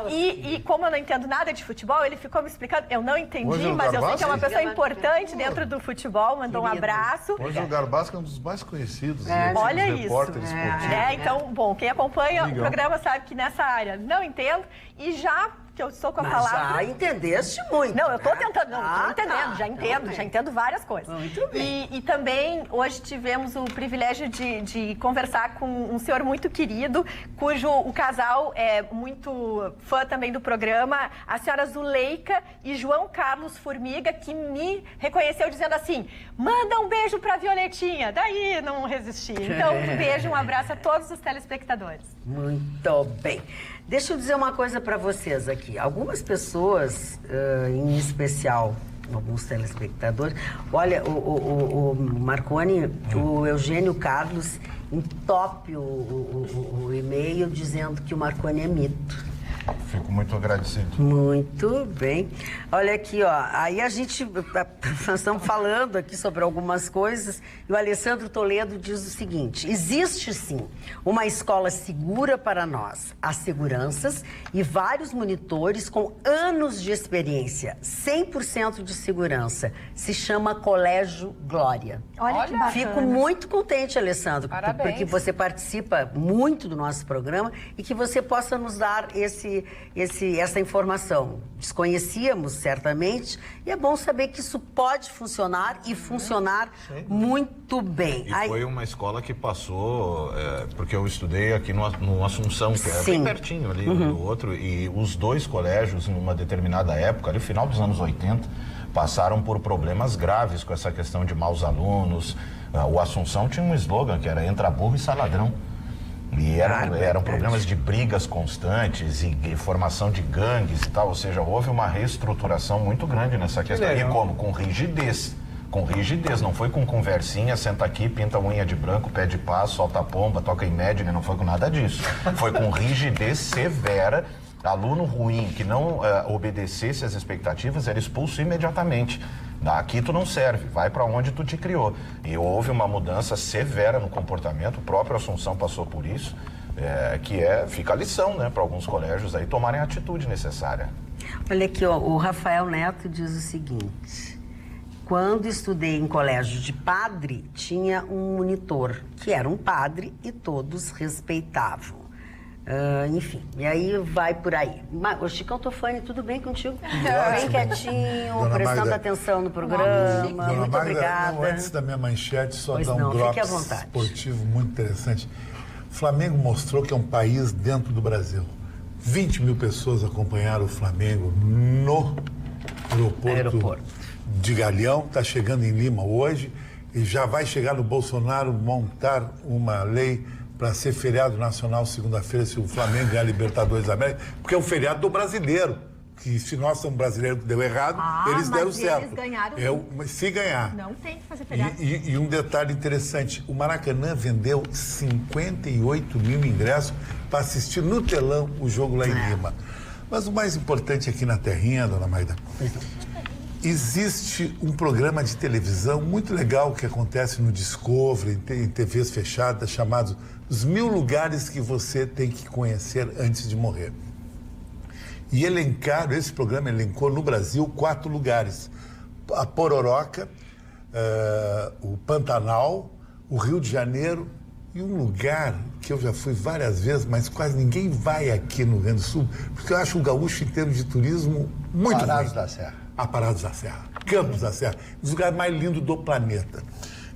E como eu não entendo nada de futebol, ele ficou me explicando. Eu não entendi, mas eu sei que é uma pessoa importante dentro do futebol. Mandou um abraço. Ângelo Garbausta é um dos mais conhecidos. Olha isso. Repórteres esportivos. Então, bom, quem acompanha o programa sabe que nessa área não entendo, e já que eu estou com a palavra... Já entendeste muito. Não, eu estou tentando, estou entendendo, já entendo várias coisas. Muito bem. E também, hoje tivemos o privilégio de conversar com um senhor muito querido, cujo o casal é muito fã também do programa, a senhora Zuleika e João Carlos Formiga, que me reconheceu dizendo assim, manda um beijo pra Violetinha. Daí não resisti. Então, um beijo, um abraço a todos os telespectadores. Muito bem. Deixa eu dizer uma coisa para vocês aqui. Algumas pessoas, em especial alguns telespectadores, olha, o Marconi, o Eugênio Carlos entope o e-mail dizendo que o Marconi é mito. Fico muito agradecido. Muito bem. Olha aqui, ó. Aí nós estamos falando aqui sobre algumas coisas e o Alessandro Toledo diz o seguinte: existe sim uma escola segura para nós. Há seguranças e vários monitores com anos de experiência, 100% de segurança. Se chama Colégio Glória. Olha que bacana. Fico muito contente, Alessandro, porque você participa muito do nosso programa e que você possa nos dar essa informação. Desconhecíamos, certamente, e é bom saber que isso pode funcionar e funcionar muito bem. E foi uma escola que passou, porque eu estudei aqui no Assunção, que era bem pertinho ali um do outro, e os 2 colégios, numa determinada época, ali no final dos anos 80, passaram por problemas graves com essa questão de maus alunos. O Assunção tinha um slogan que era entra burro e sai ladrão. E eram problemas de brigas constantes e formação de gangues e tal, ou seja, houve uma reestruturação muito grande nessa questão. E como? Com rigidez. Com rigidez, não foi com conversinha, senta aqui, pinta a unha de branco, pede paz, solta a pomba, toca Imagine, não foi com nada disso. Foi com rigidez severa. Aluno ruim que não obedecesse às expectativas era expulso imediatamente. Aqui tu não serve, vai para onde tu te criou. E houve uma mudança severa no comportamento, o próprio Assunção passou por isso, fica a lição, né, para alguns colégios aí tomarem a atitude necessária. Olha aqui, ó, o Rafael Neto diz o seguinte: quando estudei em colégio de padre, tinha um monitor que era um padre e todos respeitavam. Enfim, e aí vai por aí. Ô, Chicão Tofani, tudo bem contigo? Bem quietinho, Dona prestando Magda, atenção no programa. Muito Magda, obrigada. Antes da minha manchete, só pois dar um drops esportivo muito interessante. O Flamengo mostrou que é um país dentro do Brasil. 20 mil pessoas acompanharam o Flamengo no aeroporto de Galeão. Está chegando em Lima hoje e já vai chegar no Bolsonaro montar uma lei para ser feriado nacional segunda-feira, se o Flamengo ganhar a Libertadores da América, porque é um feriado do brasileiro, que se nós somos brasileiros que deu errado, eles deram certo. Eles ganharam. Se ganhar. Não tem que fazer feriado. E um detalhe interessante, o Maracanã vendeu 58 mil ingressos para assistir no telão o jogo lá em Lima. Mas o mais importante aqui na terrinha, dona Magda, existe um programa de televisão muito legal que acontece no Discovery, em TVs fechadas, chamado Os 1000 Lugares que Você Tem que Conhecer Antes de Morrer. E esse programa elencou no Brasil 4 lugares. A Pororoca, o Pantanal, o Rio de Janeiro e um lugar que eu já fui várias vezes, mas quase ninguém vai aqui no Rio Grande do Sul, porque eu acho o gaúcho, em termos de turismo, muito Parados ruim. da Serra. Parados da Serra, Campos da Serra, os lugares mais lindos do planeta.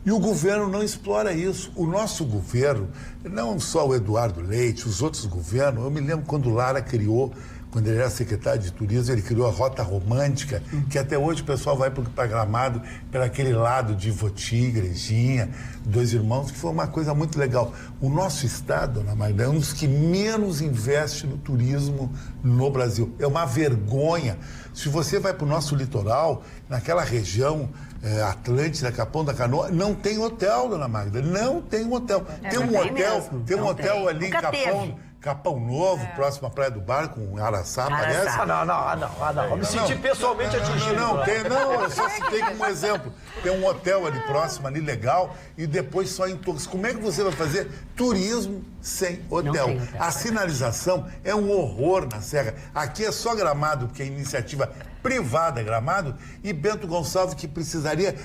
E o governo não explora isso. O nosso governo, não só o Eduardo Leite, os outros governos, eu me lembro quando o Lara criou, quando ele era secretário de turismo, ele criou a Rota Romântica, que até hoje o pessoal vai para Gramado, pelo aquele lado de Ivoti, Igrejinha, Dois Irmãos, que foi uma coisa muito legal. O nosso estado, dona Magda, é um dos que menos investe no turismo no Brasil. É uma vergonha. Se você vai para o nosso litoral, naquela região Atlântida, Capão da Canoa, não tem hotel, dona Magda, não tem hotel. Tem um hotel ali em Capão Novo, próximo à Praia do Bar, com Araçá, parece? Não. Eu me senti pessoalmente atingido. Eu só citei como exemplo. Tem um hotel ali próximo, ali legal, e depois só em todos. Como é que você vai fazer turismo sem hotel? A sinalização é um horror na Serra. Aqui é só Gramado, porque é iniciativa privada Gramado, e Bento Gonçalves, que precisaria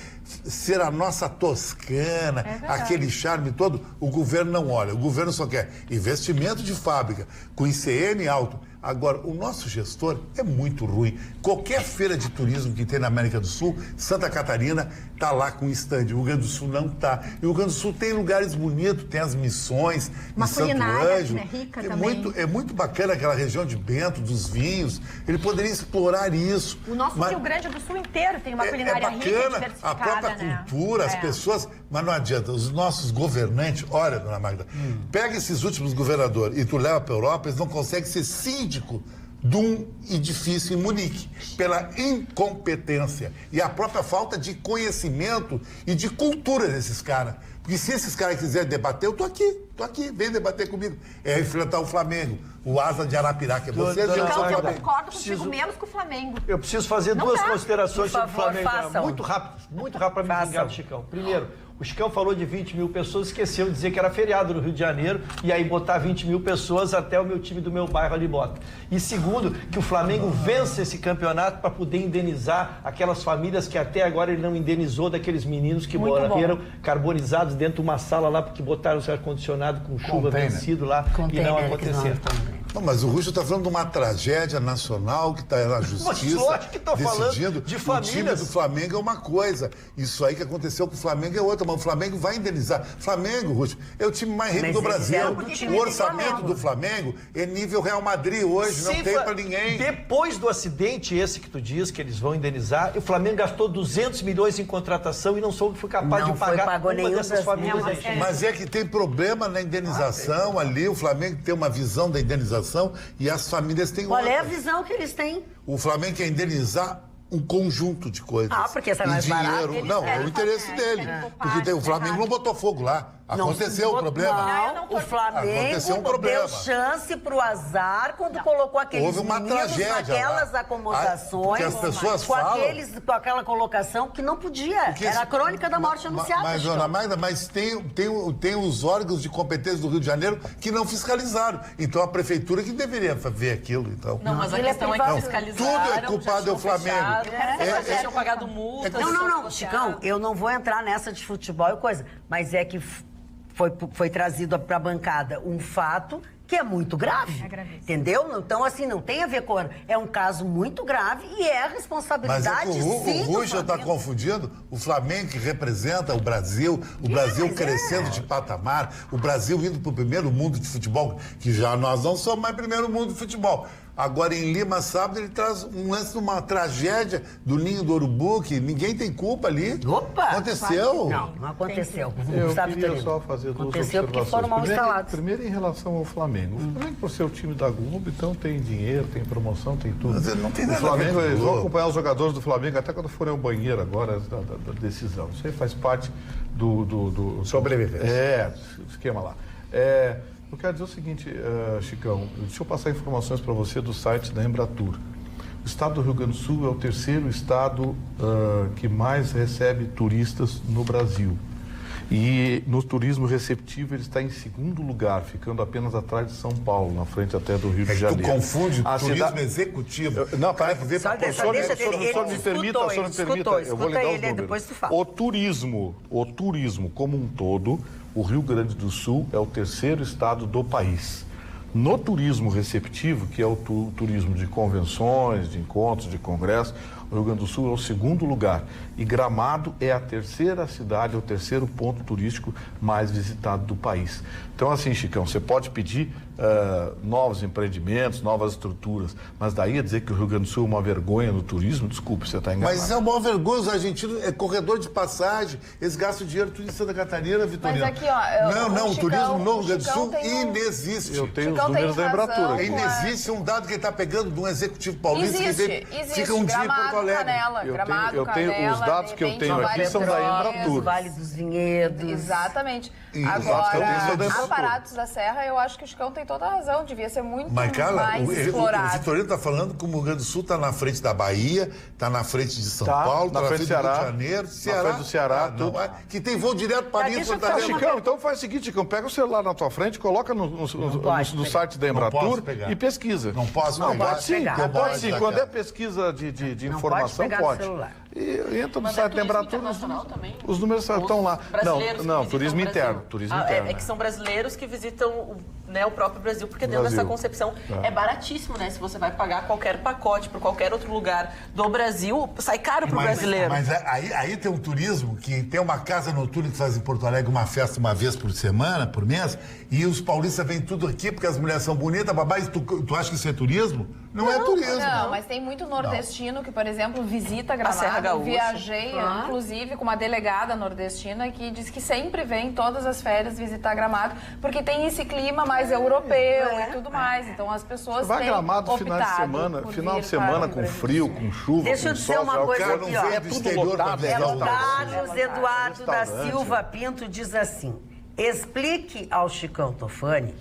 ser a nossa Toscana, aquele charme todo, o governo não olha. O governo só quer investimento de fábrica, com ICM alto. Agora, o nosso gestor é muito ruim. Qualquer feira de turismo que tem na América do Sul, Santa Catarina está lá com stand. O Rio Grande do Sul não está. E o Rio Grande do Sul tem lugares bonitos, tem as missões, em Santo Ângelo. Rica também. É muito bacana aquela região de Bento, dos vinhos. Ele poderia explorar isso. O nosso Rio Grande do Sul inteiro tem uma culinária rica e diversificada, a própria cultura, as pessoas... Mas não adianta, os nossos governantes... Olha, dona Magda, pega esses últimos governadores e tu leva para a Europa, eles não conseguem ser síndico de um edifício em Munique, pela incompetência e a própria falta de conhecimento e de cultura desses caras. Porque se esses caras quiserem debater, eu tô aqui, vem debater comigo. É enfrentar o Flamengo, o Asa de Arapiraca. Vocês eu concordo contigo menos com o Flamengo. Eu preciso fazer duas considerações sobre o Flamengo. Façam. Muito rápido para me vingar do Chicão. Primeiro, o Chicão falou de 20 mil pessoas, esqueceu de dizer que era feriado no Rio de Janeiro, e aí botar 20 mil pessoas até o meu time do meu bairro ali bota. E segundo, que o Flamengo vence esse campeonato para poder indenizar aquelas famílias que até agora ele não indenizou, daqueles meninos que morreram carbonizados dentro de uma sala lá, porque botaram o ar-condicionado com chuva vencido lá e não aconteceu. Não, mas o Russo está falando de uma tragédia nacional que está na justiça decidindo. De o time do Flamengo é uma coisa. Isso aí que aconteceu com o Flamengo é outra. Mas o Flamengo vai indenizar. Flamengo, Russo, é o time mais rico do Brasil. O orçamento do Flamengo é nível Real Madrid hoje. Não tem para ninguém. Depois do acidente esse que tu diz que eles vão indenizar, o Flamengo gastou 200 milhões em contratação e não foi capaz de pagar uma dessas famílias aí. Mas é que tem problema na indenização ali. O Flamengo tem uma visão da indenização e as famílias têm outra. Qual é a visão que eles têm? O Flamengo quer indenizar um conjunto de coisas. Porque essa é mais dinheiro. Não, é o interesse dele. Porque o Flamengo não botou fogo lá. Aconteceu o problema. Não, o Flamengo deu chance pro azar quando colocou aqueles Houve uma tragédia naquelas acomodações, porque as pessoas falam, com aquela colocação que não podia. Era a crônica da morte anunciada. Mas, dona Magda, tem os órgãos de competência do Rio de Janeiro que não fiscalizaram. Então a prefeitura que deveria ver aquilo. Então. Não, mas a questão é que fiscalizaram. Tudo é culpado do Flamengo. Eles tinham pagado multas. Não, Chicão, eu não vou entrar nessa de futebol e coisa, mas é que foi trazido para a bancada um fato que é muito grave, entendeu? Então, assim, não tem a ver com... É um caso muito grave e é a responsabilidade, sim, o Russo está confundindo o Flamengo, que representa o Brasil crescendo de patamar, o Brasil indo para o primeiro mundo de futebol, que já nós não somos mais primeiro mundo de futebol. Agora, em Lima, sábado, ele traz um lance de uma tragédia do Ninho do Urubu, que ninguém tem culpa ali. Opa! Aconteceu? Não aconteceu. Eu queria só fazer duas observações. Porque foram mal instalados. Primeiro, em relação ao Flamengo. O Flamengo, por ser o time da Globo, então tem dinheiro, tem promoção, tem tudo. Mas ele não tem nada o Flamengo, eles vão acompanhar os jogadores do Flamengo até quando forem ao banheiro agora da decisão. Isso aí faz parte do sobrevivência. Esquema lá. Eu quero dizer o seguinte, Chicão, deixa eu passar informações para você do site da Embratur. O estado do Rio Grande do Sul é o terceiro estado que mais recebe turistas no Brasil. E no turismo receptivo ele está em segundo lugar, ficando apenas atrás de São Paulo, na frente até do Rio de Janeiro. Tu confunde turismo executivo. Não, para ver só para o senhor me permita, eu vou lhe dar os números. Depois tu fala. O turismo como um todo, o Rio Grande do Sul é o terceiro estado do país. No turismo receptivo, que é o turismo de convenções, de encontros, de congressos, o Rio Grande do Sul é o segundo lugar. E Gramado é a terceira cidade, é o terceiro ponto turístico mais visitado do país. Então, assim, Chicão, você pode pedir novos empreendimentos, novas estruturas, mas daí a dizer que o Rio Grande do Sul é uma vergonha no turismo, desculpe, você está enganado. Mas é uma vergonha, os argentinos, é corredor de passagem, eles gastam dinheiro tudo em Santa Catarina, Vitorino. Mas aqui, ó... Não, o turismo no Rio Grande do Sul inexiste. Eu tenho os números da Embratur. Inexiste um dado que ele está pegando de um executivo paulista que fica um dia em Porto Alegre. Canela, eu tenho os dados que eu tenho aqui são da Embratur. Vale dos Vinhedos. Exatamente. Agora, aparatos da Serra, eu acho que o Chicão tem toda a razão. Devia ser muito mais explorado. O Vitorino está falando que o Rio Grande do Sul está na frente da Bahia, está na frente de São Paulo, está na frente do Rio de Janeiro, na frente do Ceará, tudo. Que tem voo direto para Paris, Fortaleza. Chicão, então faz o seguinte, Chicão, pega o celular na tua frente, coloca no site da Embratur e pesquisa. Não posso pegar. Pode sim. Quando é pesquisa de informação, pode. E entra no site da Embratur, os números estão lá. Não, turismo interno. É que são brasileiros que visitam o próprio Brasil, porque dentro dessa concepção é baratíssimo, né? Se você vai pagar qualquer pacote para qualquer outro lugar do Brasil, sai caro para o brasileiro. Mas aí tem um turismo que tem uma casa noturna que faz em Porto Alegre uma festa uma vez por semana, por mês, e os paulistas vêm tudo aqui porque as mulheres são bonitas, babá, tu acha que isso é turismo? Não é turismo. Não, mas tem muito nordestino que, por exemplo, visita Gramado. Eu viajei, inclusive, com uma delegada nordestina que diz que sempre vem todas as férias visitar Gramado, porque tem esse clima mais europeu e tudo mais. Então as pessoas vai têm Gramado final de semana com frio, com chuva, deixa eu dizer uma coisa aqui, ó. É tudo lotado. O Carlos Eduardo da Silva Pinto diz assim: explique ao Chicão Tofani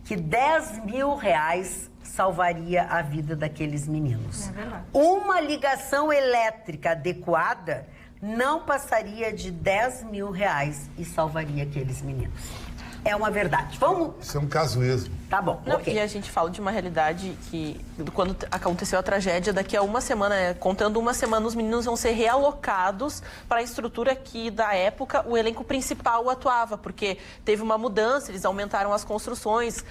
que R$10.000 salvaria a vida daqueles meninos. Uma ligação elétrica adequada não passaria de R$10.000 e salvaria aqueles meninos. É uma verdade. Vamos... Isso é um casuísmo. Tá bom, ok. E a gente fala de uma realidade que, quando aconteceu a tragédia, daqui a uma semana, contando uma semana, os meninos vão ser realocados para a estrutura que, da época, o elenco principal atuava, porque teve uma mudança, eles aumentaram as construções,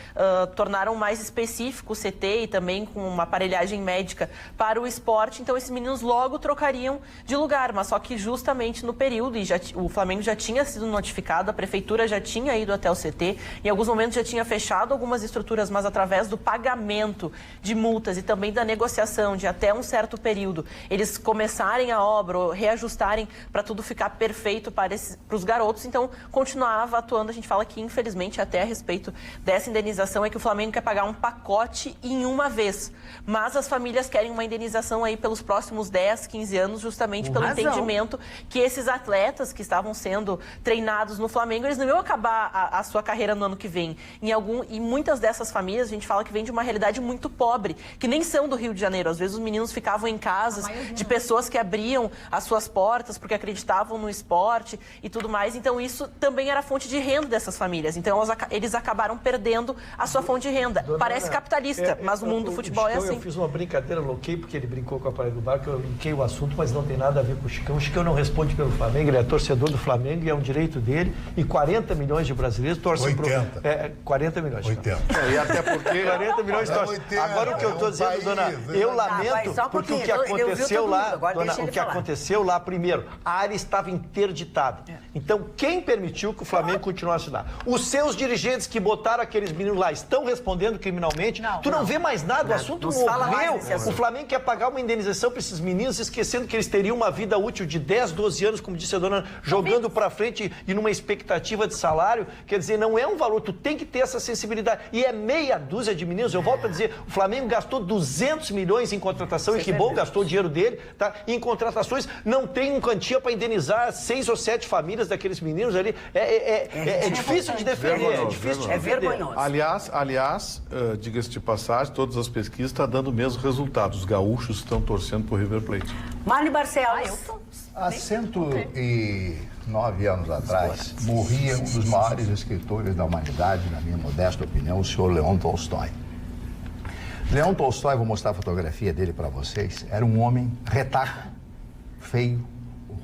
tornaram mais específico o CT e também com uma aparelhagem médica para o esporte, então esses meninos logo trocariam de lugar, mas só que justamente no período, e o Flamengo já tinha sido notificado, a prefeitura já tinha ido até o CT, em alguns momentos já tinha fechado algumas estruturas, mas através do pagamento de multas e também da negociação de até um certo período, eles começarem a obra ou reajustarem para tudo ficar perfeito para os garotos, então continuava atuando. A gente fala que, infelizmente, até a respeito dessa indenização, é que o Flamengo quer pagar um pacote em uma vez, mas as famílias querem uma indenização aí pelos próximos 10, 15 anos, justamente pelo entendimento que esses atletas que estavam sendo treinados no Flamengo, eles não iam acabar a sua carreira no ano que vem. E muitas dessas famílias, a gente fala que vem de uma realidade muito pobre, que nem são do Rio de Janeiro. Às vezes os meninos ficavam em casas de pessoas que abriam as suas portas porque acreditavam no esporte e tudo mais. Então isso também era fonte de renda dessas famílias. Então eles acabaram perdendo a sua fonte de renda. Parece capitalista, mas o mundo do futebol é assim. Eu fiz uma brincadeira, loquei, porque ele brincou com a parede do bar, que eu linkei o assunto, mas não tem nada a ver com o Chicão. O Chicão não responde pelo Flamengo, ele é torcedor do Flamengo e é um direito dele. E 40 milhões de brasileiros torcem 80. 40 milhões. 80. E até porque 40 milhões de torcedores. Agora o que eu estou dizendo, dona, eu lamento, porque o que aconteceu lá, dona, o que aconteceu lá, primeiro, a área estava interditada. Então, quem permitiu que o Flamengo continuasse lá? Os seus dirigentes que botaram aqueles meninos lá estão respondendo criminalmente? Tu não vê mais nada, o assunto morreu. O Flamengo quer pagar uma indenização para esses meninos, esquecendo que eles teriam uma vida útil de 10, 12 anos, como disse a dona, jogando para frente e numa expectativa de salário. Quer dizer, dizer, não é um valor, tu tem que ter essa sensibilidade. E é meia dúzia de meninos, eu volto a dizer, o Flamengo gastou 200 milhões em contratação, e que bom, gastou o dinheiro dele, tá? Em contratações, não tem um cantinho para indenizar 6 ou 7 famílias daqueles meninos ali. É difícil de defender, é difícil de defender. Vergonhoso. Aliás, diga-se de passagem, todas as pesquisas estão dando o mesmo resultado. Os gaúchos estão torcendo por River Plate. Marli Barcelos. Há 109 anos atrás, morria um dos maiores escritores da humanidade, na minha modesta opinião, o senhor Leon Tolstói. Leon Tolstói, vou mostrar a fotografia dele para vocês, era um homem retaco, feio,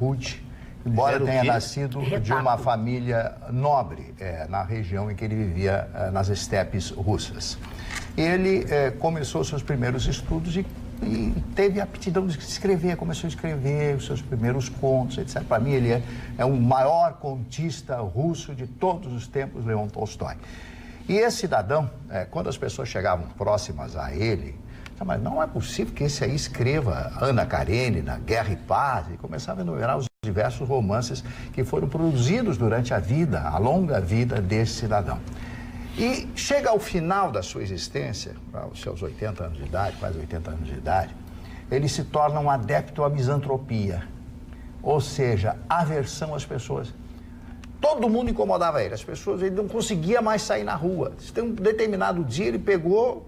rude, embora tenha nascido de uma família nobre, na região em que ele vivia, nas estepes russas. Ele começou seus primeiros estudos e teve a aptidão de escrever, começou a escrever os seus primeiros contos, etc. Para mim, ele é o maior contista russo de todos os tempos, Leon Tolstói. E esse cidadão, quando as pessoas chegavam próximas a ele, mas não é possível que esse aí escreva Ana Karenina, Guerra e Paz, e começava a enumerar os diversos romances que foram produzidos durante a longa vida desse cidadão. E chega ao final da sua existência, aos seus 80 anos de idade, quase 80 anos de idade, ele se torna um adepto à misantropia, ou seja, aversão às pessoas. Todo mundo incomodava ele, ele não conseguia mais sair na rua. Tem um determinado dia ele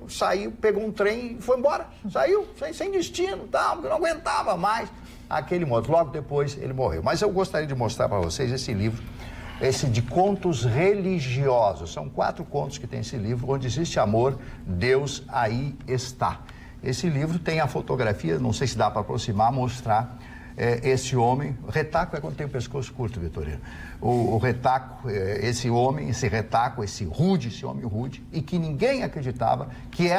saiu, pegou um trem e foi embora. Saiu, sem destino, porque não aguentava mais aquele modo. Logo depois ele morreu. Mas eu gostaria de mostrar para vocês esse livro, esse de contos religiosos. São 4 contos que tem esse livro, onde existe amor, Deus aí está. Esse livro tem a fotografia, não sei se dá para aproximar, mostrar esse homem. Retaco é quando tem o pescoço curto, Vitorino. O retaco, esse homem, esse retaco, esse homem rude, e que ninguém acreditava que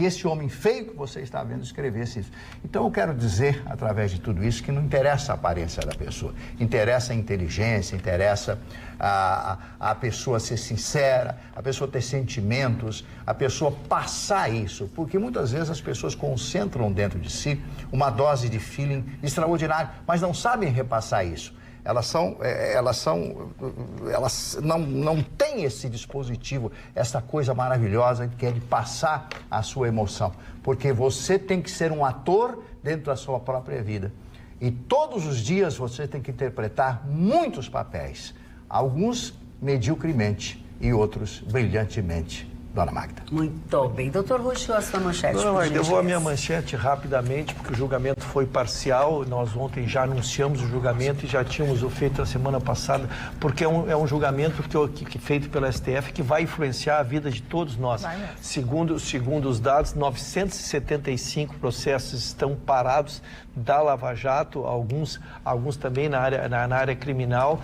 esse homem feio que você está vendo escrevesse isso. Então eu quero dizer, através de tudo isso, que não interessa a aparência da pessoa, interessa a inteligência, interessa a pessoa ser sincera, a pessoa ter sentimentos, a pessoa passar isso, porque muitas vezes as pessoas concentram dentro de si uma dose de feeling extraordinário, mas não sabem repassar isso. Elas não têm esse dispositivo, essa coisa maravilhosa que é de passar a sua emoção. Porque você tem que ser um ator dentro da sua própria vida. E todos os dias você tem que interpretar muitos papéis. Alguns mediocremente e outros brilhantemente. Dona Magda. Muito bem. Doutor Ruxo, a sua manchete. Dona Magda, eu vou a minha manchete rapidamente, porque o julgamento foi parcial. Nós ontem já anunciamos o julgamento e já tínhamos o feito a semana passada, porque é um julgamento que feito pela STF que vai influenciar a vida de todos nós. Segundo os dados, 975 processos estão parados da Lava Jato, alguns também na área criminal,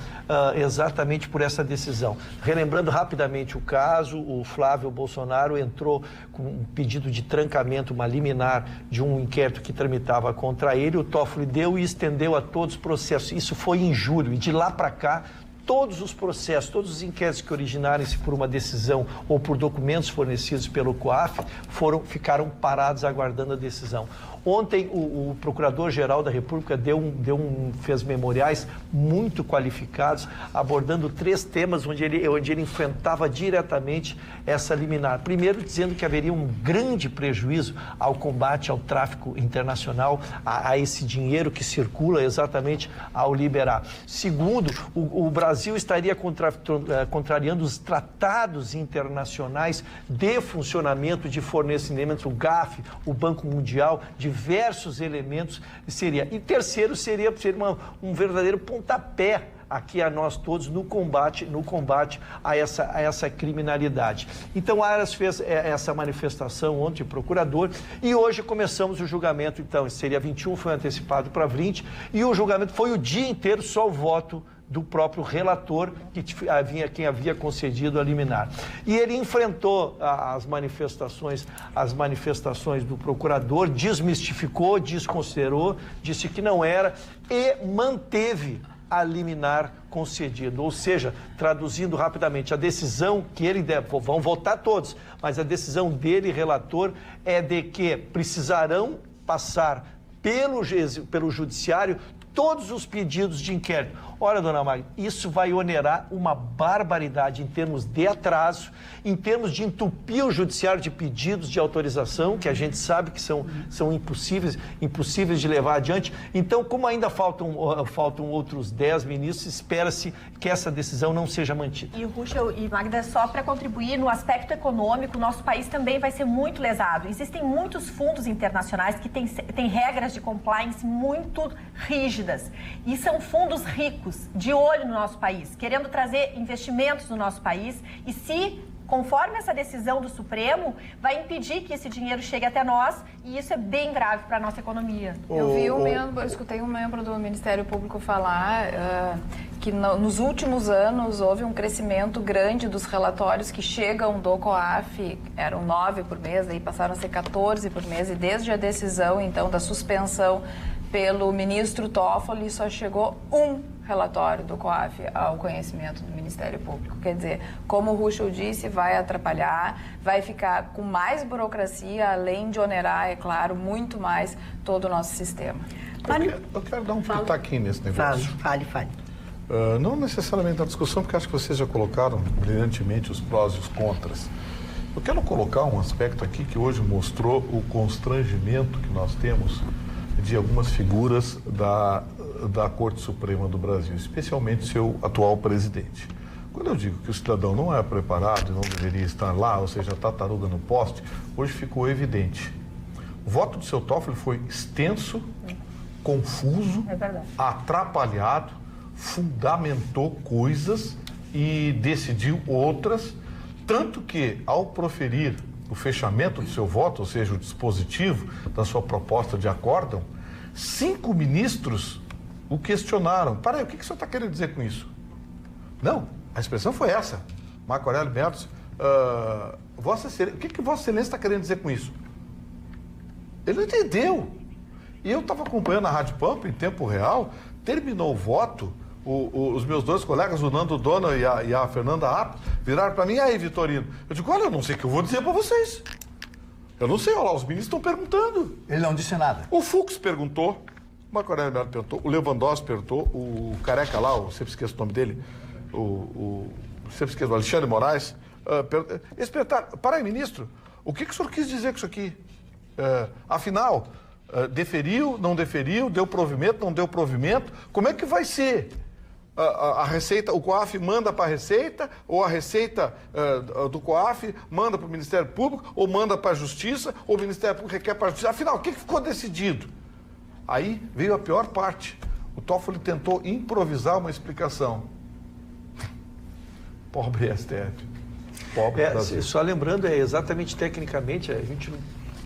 exatamente por essa decisão. Relembrando rapidamente o caso, o Flávio Bolsonaro entrou com um pedido de trancamento, uma liminar de um inquérito que tramitava contra ele, o Toffoli deu e estendeu a todos os processos. Isso foi em julho, e de lá para cá, todos os processos, todos os inquéritos que originarem-se por uma decisão ou por documentos fornecidos pelo COAF ficaram parados aguardando a decisão. Ontem, o Procurador-Geral da República fez memoriais muito qualificados, abordando 3 temas onde ele enfrentava diretamente essa liminar. Primeiro, dizendo que haveria um grande prejuízo ao combate ao tráfico internacional, a esse dinheiro que circula exatamente ao liberar. Segundo, o Brasil estaria contrariando os tratados internacionais de funcionamento de fornecimento, o GAF, o Banco Mundial, diversos elementos seria. E terceiro, seria um verdadeiro pontapé aqui a nós todos no combate a essa criminalidade. Então, a Aras fez essa manifestação ontem, o procurador, e hoje começamos o julgamento. Então, seria 21, foi antecipado para 20, e o julgamento foi o dia inteiro, só o voto do próprio relator, quem havia concedido a liminar. E ele enfrentou as manifestações do procurador, desmistificou, desconsiderou, disse que não era e manteve a liminar concedida. Ou seja, traduzindo rapidamente, a decisão que ele deve, vão votar todos, mas a decisão dele, relator, é de que precisarão passar pelo judiciário todos os pedidos de inquérito. Olha, dona Magda, isso vai onerar uma barbaridade em termos de atraso, em termos de entupir o judiciário de pedidos de autorização, que a gente sabe que são impossíveis de levar adiante. Então, como ainda faltam outros 10 ministros, espera-se que essa decisão não seja mantida. E, Ruschel e Magda, só para contribuir no aspecto econômico, o nosso país também vai ser muito lesado. Existem muitos fundos internacionais que têm regras de compliance muito rígidas. E são fundos ricos, de olho no nosso país, querendo trazer investimentos no nosso país. E se, conforme essa decisão do Supremo, vai impedir que esse dinheiro chegue até nós, e isso é bem grave para a nossa economia. Eu escutei um membro do Ministério Público falar que nos últimos anos houve um crescimento grande dos relatórios que chegam do COAF, eram 9 por mês, aí passaram a ser 14 por mês, e desde a decisão, então, da suspensão pelo ministro Toffoli, só chegou um relatório do COAF ao conhecimento do Ministério Público. Quer dizer, como o Ruschel disse, vai atrapalhar, vai ficar com mais burocracia, além de onerar, é claro, muito mais todo o nosso sistema. Eu quero dar um pitaquinho nesse negócio. Fale. Não necessariamente na discussão, porque acho que vocês já colocaram brilhantemente os prós e os contras. Eu quero colocar um aspecto aqui que hoje mostrou o constrangimento que nós temos de algumas figuras da Corte Suprema do Brasil, especialmente seu atual presidente. Quando eu digo que o cidadão não é preparado e não deveria estar lá, ou seja, tartaruga no poste, hoje ficou evidente. O voto do seu Toffoli foi extenso, confuso, atrapalhado, fundamentou coisas e decidiu outras, tanto que, ao proferir o fechamento do seu voto, ou seja, o dispositivo da sua proposta de acórdão, 5 ministros o questionaram. Peraí, o que o senhor está querendo dizer com isso? Não, a expressão foi essa. Marco Aurélio Merz, o que Vossa Excelência está querendo dizer com isso? Ele não entendeu. E eu estava acompanhando a Rádio Pampa em tempo real, terminou o voto, os meus dois colegas, o Nando Dona e a Fernanda Apto, viraram para mim: e aí, Vitorino? Eu digo: olha, eu não sei o que eu vou dizer para vocês. Eu não sei, olha lá, os ministros estão perguntando. Ele não disse nada. O Fux perguntou, o Marco Aurélio Merz perguntou, o Lewandowski perguntou, o careca lá, eu sempre esqueço o nome dele, sempre esqueço, o Alexandre Moraes, eles perguntaram: para aí, ministro, o que o senhor quis dizer com isso aqui? Afinal, deferiu, não deferiu, deu provimento, não deu provimento, como é que vai ser? A Receita, o COAF manda para a Receita, ou a Receita do COAF manda para o Ministério Público, ou manda para a Justiça, ou o Ministério Público requer para a Justiça. Afinal, o que ficou decidido? Aí veio a pior parte. O Toffoli tentou improvisar uma explicação. Pobre STF. Pobre Brasil. Só lembrando, exatamente tecnicamente, a gente não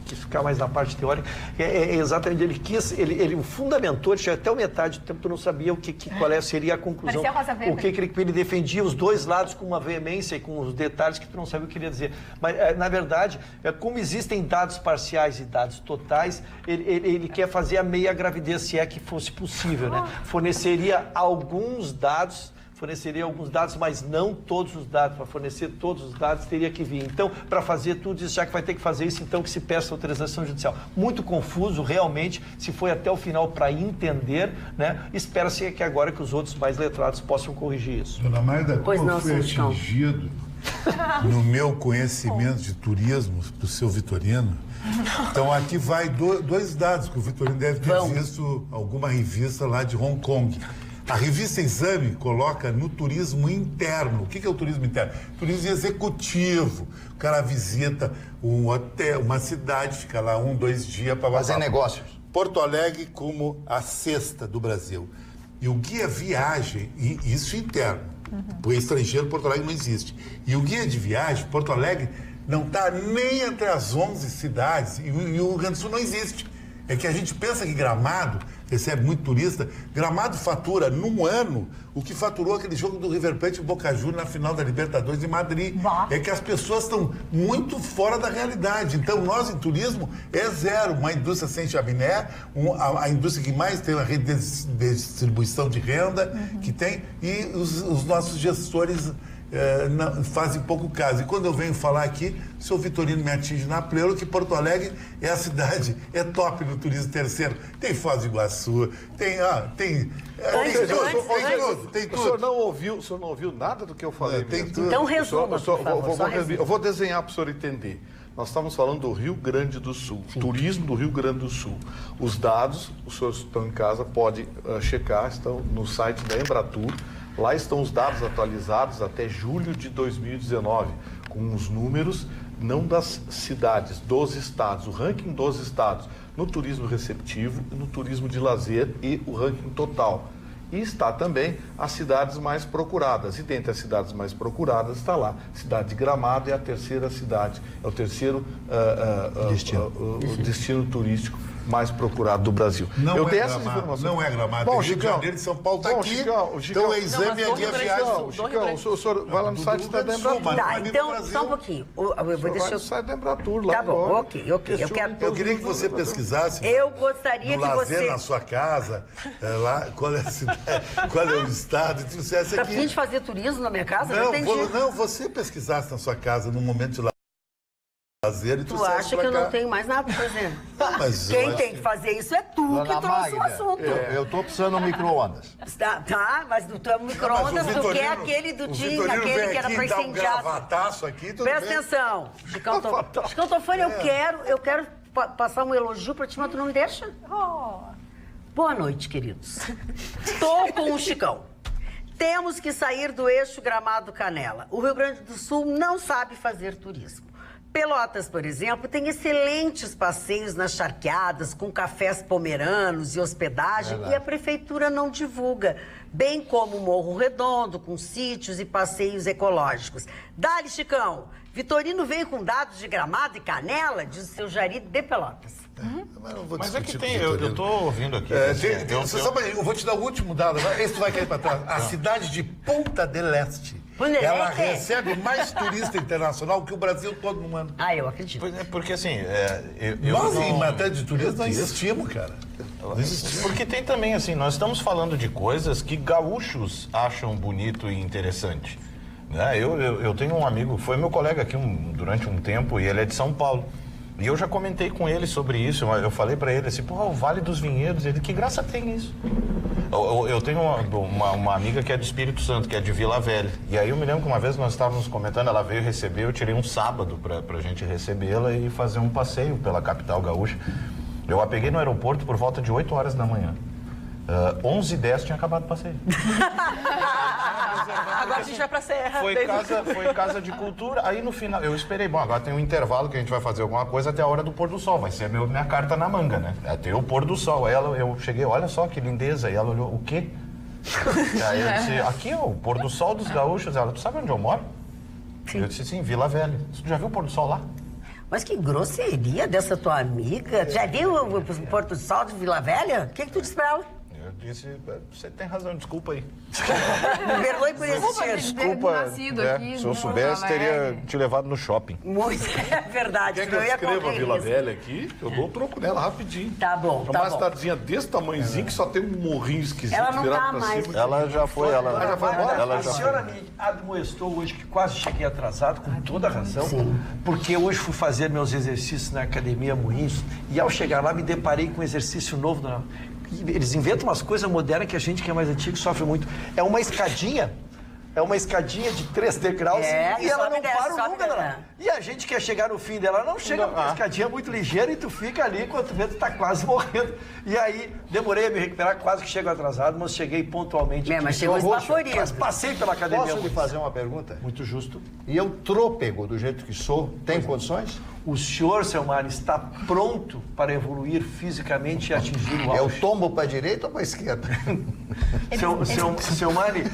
quis ficar mais na parte teórica, exatamente, ele fundamentou, ele chegou até a metade do tempo, tu não sabia qual seria a conclusão. O que ele defendia, os dois lados com uma veemência e com os detalhes que tu não sabia o que ele ia dizer. Mas, na verdade, como existem dados parciais e dados totais, ele quer fazer a meia gravidez, se é que fosse possível, né? Forneceria alguns dados, mas não todos os dados. Para fornecer todos os dados, teria que vir. Então, para fazer tudo isso, já que vai ter que fazer isso, então que se peça autorização judicial. Muito confuso, realmente, se foi até o final para entender, né? Espera-se que agora que os outros mais letrados possam corrigir isso. Dona Magda, como eu fui atingido no meu conhecimento de turismo do seu Vitorino, então aqui vai dois dados que o Vitorino deve ter visto alguma revista lá de Hong Kong. A revista Exame coloca no turismo interno. O que é o turismo interno? Turismo executivo. O cara visita um hotel, uma cidade, fica lá 1, 2 dias para fazer negócios. Porto Alegre como a sexta do Brasil. E o guia viagem, e isso interno. O estrangeiro, Porto Alegre não existe. E o guia de viagem, Porto Alegre, não está nem entre as 11 cidades. E o Rio Grande do Sul não existe. É que a gente pensa que Gramado recebe muito turista. Gramado fatura, num ano, o que faturou aquele jogo do River Plate e Boca Juniors na final da Libertadores de Madrid. É que as pessoas estão muito fora da realidade. Então, nós, em turismo, é zero. Uma indústria sem chaminé, a indústria que mais tem uma rede de distribuição de renda, que tem, e os nossos gestores fazem pouco caso. E quando eu venho falar aqui, o seu Vitorino me atinge na pleura, que Porto Alegre é a cidade, é top no turismo terceiro. Tem Foz do Iguaçu, tem tudo. O senhor não ouviu nada do que eu falei? Tem tudo. Então resuma, por favor. Eu vou desenhar para o senhor entender. Nós estamos falando do Rio Grande do Sul, turismo do Rio Grande do Sul. Os dados, os senhores estão em casa, pode checar, estão no site da Embratur. Lá estão os dados atualizados até julho de 2019, com os números, não das cidades, dos estados, o ranking dos estados, no turismo receptivo, no turismo de lazer e o ranking total. E está também as cidades mais procuradas. E dentre as cidades mais procuradas está lá. Cidade de Gramado é a terceira cidade, é o terceiro destino turístico mais procurado do Brasil. Não é Gramado. Bom, Rio de Janeiro e São Paulo está aqui. Então é exame e a viagem. Chicão, o senhor vai lá no site da Embratur. Tá, então, só um pouquinho. Eu vou deixar... no site da Embratur lá. Tá bom, ok. Eu queria que você pesquisasse. Eu gostaria que você... lazer na sua casa, lá, qual é a cidade, qual é o estado, e trouxesse aqui. Pra fim de fazer turismo na minha casa? Não, você pesquisasse na sua casa, num momento de lazer, e tu acha que eu não tenho mais nada pra fazer? Mas quem tem que fazer isso é tu que trouxe o assunto. Eu tô precisando de um micro-ondas. Tá, mas do teu micro-ondas, tu quer aquele do Tim, aquele que era pra incendiar. Presta atenção, Chicão Tofani, eu quero passar um elogio pra ti, mas tu não me deixa? Boa noite, queridos. Tô com o Chicão. Temos que sair do eixo Gramado-Canela. O Rio Grande do Sul não sabe fazer turismo. Pelotas, por exemplo, tem excelentes passeios nas charqueadas, com cafés pomeranos e hospedagem, e a prefeitura não divulga, bem como Morro Redondo, com sítios e passeios ecológicos. Dá-lhe, Chicão! Vitorino veio com dados de Gramado e Canela, diz o seu Jari de Pelotas. Mas é que tem, eu estou ouvindo aqui. Eu vou te dar o último dado, esse vai cair para trás. A cidade de Punta del Este. Ela recebe mais turista internacional que o Brasil todo no ano. Eu acredito. Porque assim... Nós, em matéria de turismo, não existimos, cara. Não existimos. Porque tem também, assim, nós estamos falando de coisas que gaúchos acham bonito e interessante. Eu tenho um amigo, foi meu colega aqui durante um tempo, e ele é de São Paulo. E eu já comentei com ele sobre isso, eu falei pra ele assim, o Vale dos Vinhedos, ele, que graça tem isso? Eu tenho uma amiga que é do Espírito Santo, que é de Vila Velha, e aí eu me lembro que uma vez nós estávamos comentando, ela veio receber, eu tirei um sábado pra gente recebê-la e fazer um passeio pela capital gaúcha. Eu a peguei no aeroporto por volta de 8 horas da manhã. 11h10 tinha acabado o passeio. Agora a gente vai pra Serra. Foi casa de cultura. Aí no final, eu esperei, agora tem um intervalo que a gente vai fazer alguma coisa até a hora do pôr do sol. Vai ser minha carta na manga, né? Até o pôr do sol. Aí eu cheguei, olha só que lindeza. E ela olhou, o quê? Aí eu disse, aqui ó, o pôr do sol dos gaúchos. Ela, tu sabe onde eu moro? Sim. Eu disse, sim, Vila Velha. Tu já viu o pôr do sol lá? Mas que grosseria dessa tua amiga. Já viu o pôr do sol de Vila Velha? O que tu disse pra ela? Eu disse, você tem razão, desculpa aí. Me perdoe por existir. Desculpa, se eu soubesse, teria te levado no shopping. Muito, é verdade. Quer que eu escreva a Vila Velha aqui? Eu dou o troco nela rapidinho. Tá bom, tá bom. Uma cidadezinha desse tamanhozinho que só tem um morrinho esquisito. Ela não tá mais. Ela já foi, ela já foi embora. A senhora me admoestou hoje, que quase cheguei atrasado, com toda a razão, porque hoje fui fazer meus exercícios na Academia Moinhos, e ao chegar lá me deparei com um exercício novo. Eles inventam umas coisas modernas que a gente que é mais antigo sofre muito. É uma escadinha de 3 degraus e ela não para nunca. E a gente quer chegar no fim dela, não chega, porque a escadinha é muito ligeira e tu fica ali, quando tu vê, tu tá quase morrendo. E aí, demorei a me recuperar, quase que chego atrasado, mas cheguei pontualmente. Mas chegou esbaforido. Mas passei pela academia. Posso lhe fazer uma pergunta? Muito justo. E eu trôpego do jeito que sou, tem condições? O senhor, seu Mário, está pronto para evoluir fisicamente e atingir o auge. Eu tombo para a direita ou para a esquerda? Seu Mário,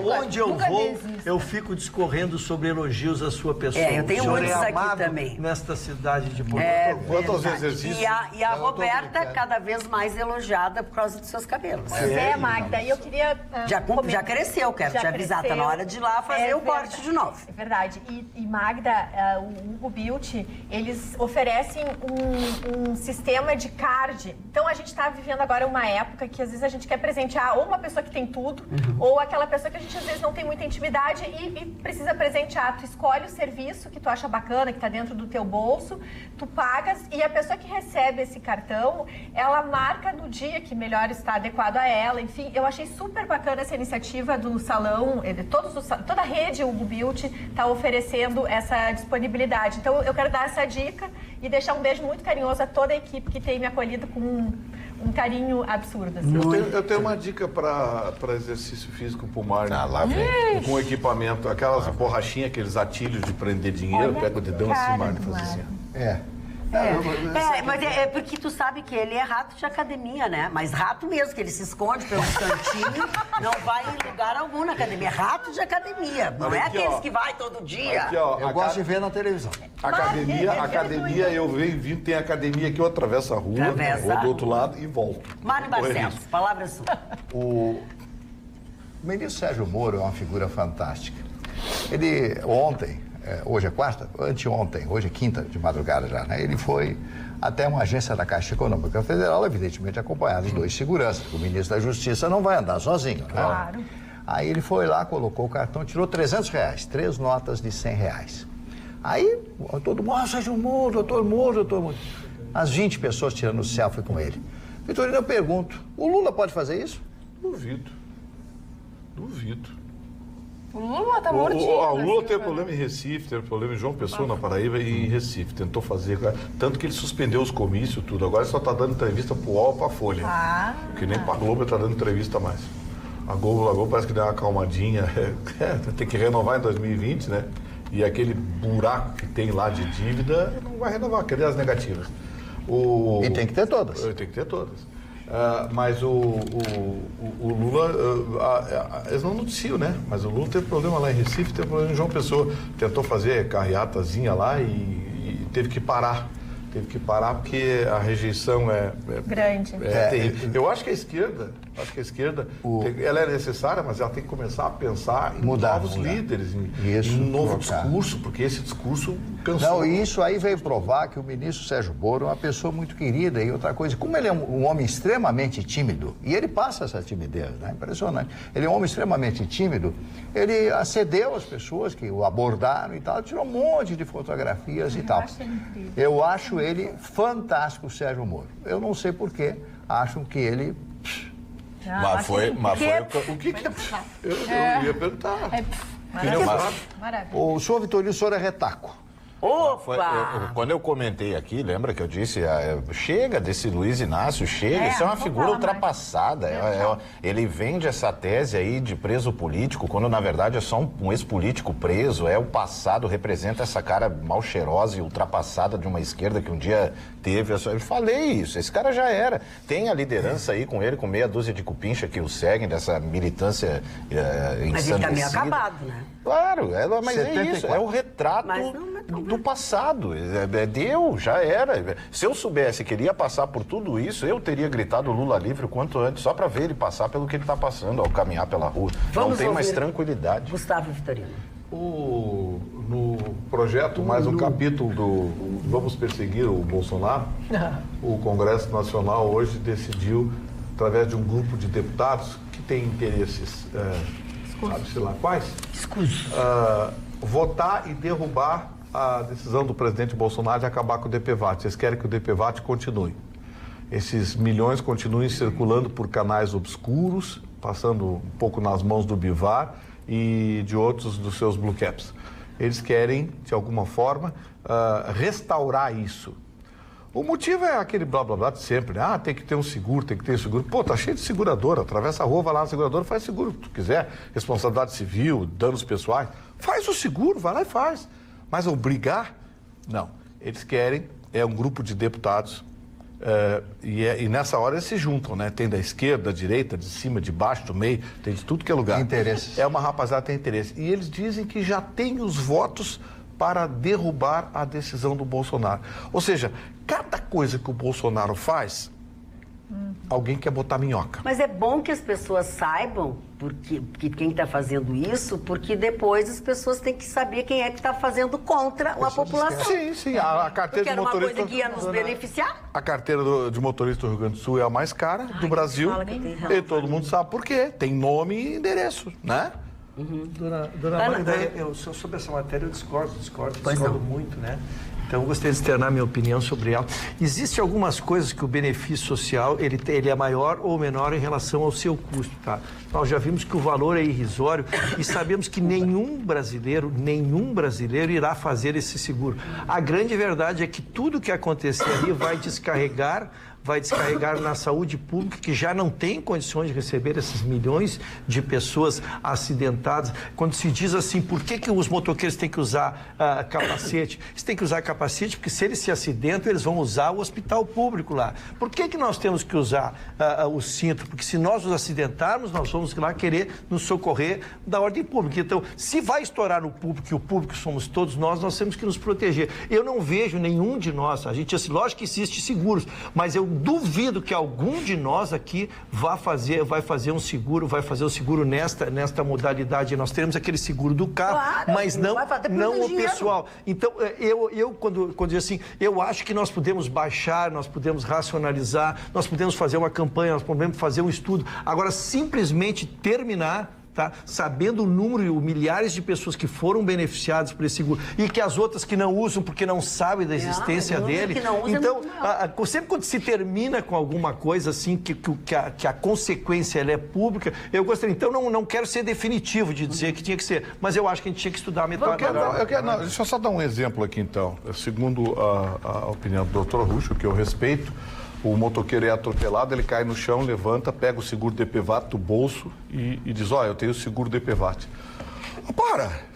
aonde eu vou, eu fico discorrendo sobre elogios à sua pessoa. Eu tenho muitos aqui também. Nesta cidade de Porto Alegre. Quanto aos exercícios? E a Roberta, cada vez mais elogiada por causa dos seus cabelos. Magda, e eu queria... Já cresceu, quero te avisar. Tá na hora de ir lá fazer o corte de novo. É verdade. E Magda, o Hugo Beauty, eles oferecem um sistema de card. Então, a gente está vivendo agora uma época que, às vezes, a gente quer presentear ou uma pessoa que tem tudo, ou aquela pessoa que a gente às vezes não tem muita intimidade e precisa presentear. Tu escolhe o serviço que tu acha bacana, que está dentro do teu bolso, tu pagas e a pessoa que recebe esse cartão, ela marca no dia que melhor está adequado a ela. Enfim, eu achei super bacana essa iniciativa do salão, toda a rede Hugo Beauty está oferecendo essa disponibilidade. Então, eu quero dar essa dica e deixar um beijo muito carinhoso a toda a equipe que tem me acolhido com um carinho absurdo. Assim. Eu tenho uma dica para exercício físico pro Marne. Lá vem. Com equipamento, aquelas borrachinhas, aqueles atilhos de prender dinheiro, pega o dedão assim, Marne, faz assim. Mas é porque tu sabe que ele é rato de academia, né? Mas rato mesmo, que ele se esconde pelo cantinho, não vai em lugar algum na academia. É rato de academia, não é aqueles que vai todo dia. Aqui, eu gosto de ver na televisão. Academia, eu venho vindo, tem academia que eu atravesso a rua, vou do outro lado e volto. Mário Barcelos, palavra sua. O ministro Sérgio Moro é uma figura fantástica. Ele, ontem, hoje é quarta? Anteontem, hoje é quinta de madrugada já, né? Ele foi até uma agência da Caixa Econômica Federal, evidentemente acompanhado de 2 seguranças. O ministro da Justiça não vai andar sozinho, né? Claro. Aí ele foi lá, colocou o cartão, tirou R$300, 3 notas de R$100. Aí todo mundo, Sérgio Moro, doutor Moro. As 20 pessoas tirando selfie com ele. Vitorino, eu pergunto, o Lula pode fazer isso? Duvido. O Lula tá mortinho. O Lula teve problema em Recife, teve problema em João Pessoa, na Paraíba e em Recife. Tentou fazer, tanto que ele suspendeu os comícios, tudo. Agora ele só tá dando entrevista pro UOL e pra Folha. Porque nem pra Globo ele tá dando entrevista mais. A Globo parece que deu uma acalmadinha. Tem que renovar em 2020, né? E aquele buraco que tem lá de dívida, não vai renovar, cadê as negativas? E tem que ter todas. Tem que ter todas. Mas o Lula, eles não noticiam, né? Mas o Lula teve problema lá em Recife, teve problema em João Pessoa. Tentou fazer carreatazinha lá e teve que parar. Teve que parar porque a rejeição é grande. Terrível. Eu acho que a esquerda, ela é necessária, mas ela tem que começar a pensar em novos líderes, em um novo discurso, porque esse discurso cansou. Não, e isso aí veio provar que o ministro Sérgio Moro é uma pessoa muito querida. E outra coisa, como ele é um homem extremamente tímido, e ele passa essa timidez, né? Impressionante. Ele é um homem extremamente tímido, ele acedeu às pessoas que o abordaram e tal, tirou um monte de fotografias e tal. Eu acho ele fantástico, o Sérgio Moro. Eu não sei porquê, acham que ele... Mas foi o que eu ia perguntar. Maravilha. O senhor Vitorino, o senhor é retaco. Quando eu comentei aqui, lembra que eu disse, chega desse Luiz Inácio, chega, isso é uma figura ultrapassada. Ele vende essa tese aí de preso político, quando na verdade é só um ex-político preso, o passado, representa essa cara mal cheirosa e ultrapassada de uma esquerda que um dia teve. Eu falei isso, esse cara já era. Tem a liderança aí com ele, com meia dúzia de cupincha que o seguem, dessa militância ensandecida. Mas ele tá meio acabado, né? Claro, mas 74. É isso, é o retrato do passado. Deu, já era. Se eu soubesse que ele ia passar por tudo isso, eu teria gritado Lula livre o quanto antes, só para ver ele passar pelo que ele está passando ao caminhar pela rua. Não tem mais tranquilidade. Gustavo Vitorino. No projeto, mais um capítulo do Vamos Perseguir o Bolsonaro, o Congresso Nacional hoje decidiu, através de um grupo de deputados que tem interesses, sabe-se lá quais, votar e derrubar a decisão do presidente Bolsonaro de acabar com o DPVAT. Eles querem que o DPVAT continue. Esses milhões continuem circulando por canais obscuros, passando um pouco nas mãos do Bivar e de outros dos seus blue caps. Eles querem, de alguma forma, restaurar isso. O motivo é aquele blá blá blá de sempre, né? Tem que ter um seguro, tem que ter seguro. Pô, tá cheio de seguradora, atravessa a rua, vai lá na seguradora, faz seguro que tu quiser. Responsabilidade civil, danos pessoais. Faz o seguro, vai lá e faz. Mas obrigar? Não. Eles querem, é um grupo de deputados, e nessa hora eles se juntam, né? Tem da esquerda, da direita, de cima, de baixo, do meio, tem de tudo que é lugar. Tem interesse. É uma rapaziada que tem interesse. E eles dizem que já tem os votos para derrubar a decisão do Bolsonaro. Ou seja, cada coisa que o Bolsonaro faz, alguém quer botar minhoca. Mas é bom que as pessoas saibam que quem está fazendo isso, porque depois as pessoas têm que saber quem é que está fazendo contra a população. Sim. A carteira de motorista... Porque era uma coisa que ia nos beneficiar. A carteira de motorista do Rio Grande do Sul é a mais cara do Brasil. E todo mundo sabe por quê. Tem nome e endereço, né? Dona Magda, sobre essa matéria eu discordo muito, né? Então, eu gostaria de externar minha opinião sobre ela. Existem algumas coisas que o benefício social ele é maior ou menor em relação ao seu custo, tá? Nós já vimos que o valor é irrisório e sabemos que nenhum brasileiro irá fazer esse seguro. A grande verdade é que tudo que acontecer ali vai descarregar na saúde pública, que já não tem condições de receber esses milhões de pessoas acidentadas. Quando se diz assim, por que os motoqueiros têm que usar capacete? Eles têm que usar capacete porque se eles se acidentam, eles vão usar o hospital público lá. Por que nós temos que usar o cinto? Porque se nós nos acidentarmos, nós vamos lá querer nos socorrer da ordem pública. Então, se vai estourar no público, e o público somos todos nós temos que nos proteger. Eu não vejo nenhum de nós, lógico que existe seguros, mas eu duvido que algum de nós aqui vai fazer o seguro nesta modalidade. Nós teremos aquele seguro do carro, claro, mas não o pessoal. Então, quando digo assim, eu acho que nós podemos baixar, nós podemos racionalizar, nós podemos fazer uma campanha, nós podemos fazer um estudo. Agora, simplesmente terminar, tá? Sabendo o número e milhares de pessoas que foram beneficiadas por esse seguro e que as outras que não usam porque não sabem da existência dele. Então, sempre quando se termina com alguma coisa assim, que a consequência ela é pública, eu gostaria. Então, não quero ser definitivo de dizer que tinha que ser, mas eu acho que a gente tinha que estudar a metodologia. Deixa eu só dar um exemplo aqui, então. Segundo a opinião do Dr. Ruxo, que eu respeito, o motoqueiro é atropelado, ele cai no chão, levanta, pega o seguro DPVAT do bolso e diz, eu tenho o seguro DPVAT.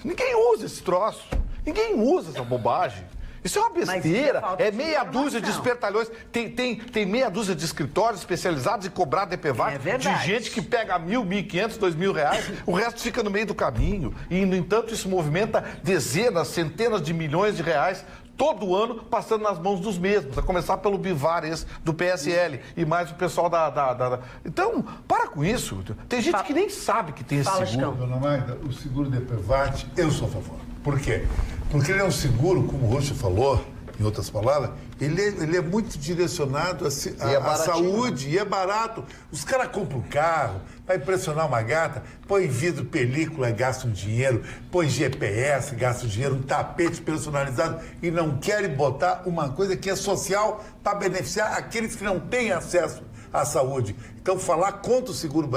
Ninguém usa esse troço, ninguém usa essa bobagem. Isso é uma besteira, é meia dúzia de espertalhões, tem meia dúzia de escritórios especializados em cobrar DPVAT de gente que pega R$1.000, R$1.500, R$2.000, o resto fica no meio do caminho. E, no entanto, isso movimenta dezenas, centenas de milhões de reais todo ano passando nas mãos dos mesmos, a começar pelo Bivar, esse do PSL, e mais o pessoal da... Então, para com isso. Tem gente que nem sabe que tem esse seguro. Dona Magda, o seguro DPVAT, eu sou a favor. Por quê? Porque ele é um seguro, como o Rocha falou, em outras palavras, ele é muito direcionado à saúde e é barato. Os caras compram um carro, vai impressionar uma gata, põe vidro, película, gasta um dinheiro, põe GPS, gasta um dinheiro, um tapete personalizado e não querem botar uma coisa que é social para beneficiar aqueles que não têm acesso à saúde. Então, falar contra o seguro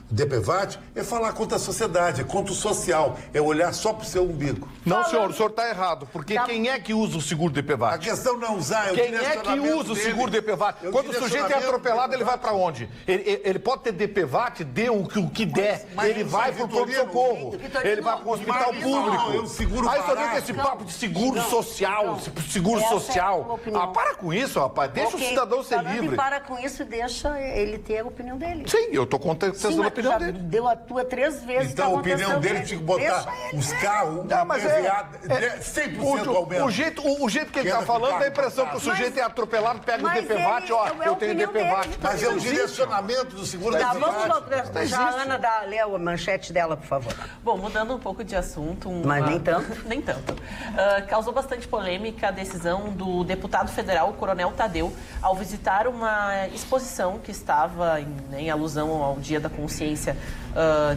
DPVAT é falar contra a sociedade, é contra o social, é olhar só para o seu umbigo. Não, senhor, o senhor está errado, porque quem é que usa o seguro DPVAT? A questão não usar, quem é que usa o seguro DPVAT? Quando o sujeito é atropelado, ele vai para onde? Ele pode ter DPVAT, dê o que der, ele vai para o pronto-socorro, ele vai para o hospital público. Aí só vem com esse papo de seguro social, para com isso, rapaz, deixa o cidadão ser livre. Para com isso e deixa ele ter a opinião dele. Sim, eu estou contestando a opinião dele. Deu a tua 3 vezes. Então a opinião dele tinha que botar os carros, mas 100% aumento. O jeito que ele está falando, dá a impressão que o sujeito é atropelado, pega o DPVAT, eu tenho DPVAT. Mas é o direcionamento do seguro DPVAT. Vamos deixar a Ana ler a manchete dela, por favor. Bom, mudando um pouco de assunto... Mas nem tanto. Nem tanto. Causou bastante polêmica a decisão do deputado federal, Coronel Tadeu, ao visitar uma exposição que estava em alusão ao Dia da Consciência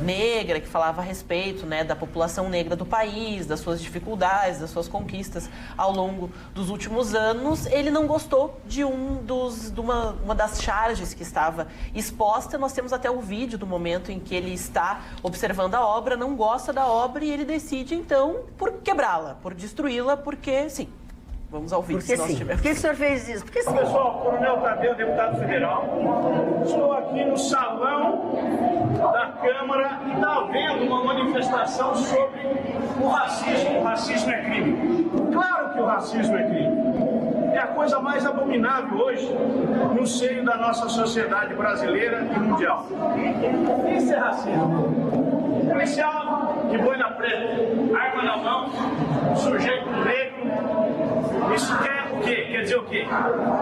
Negra, que falava a respeito, né, da população negra do país, das suas dificuldades, das suas conquistas ao longo dos últimos anos. Ele não gostou de uma das charges que estava exposta. Nós temos até o vídeo do momento em que ele está observando a obra, não gosta da obra e ele decide, então, por quebrá-la, por destruí-la, porque sim. Vamos ao vídeo, se nós tivermos. Por que o senhor fez isso? Pessoal, Coronel Tadeu, deputado federal. Estou aqui no salão da Câmara e está havendo uma manifestação sobre o racismo. O racismo é crime. Claro que o racismo é crime. É a coisa mais abominável hoje no seio da nossa sociedade brasileira e mundial. Isso é racismo. Policial de boina preta, arma na mão, sujeito negro. Isso quer o quê? Quer dizer o quê?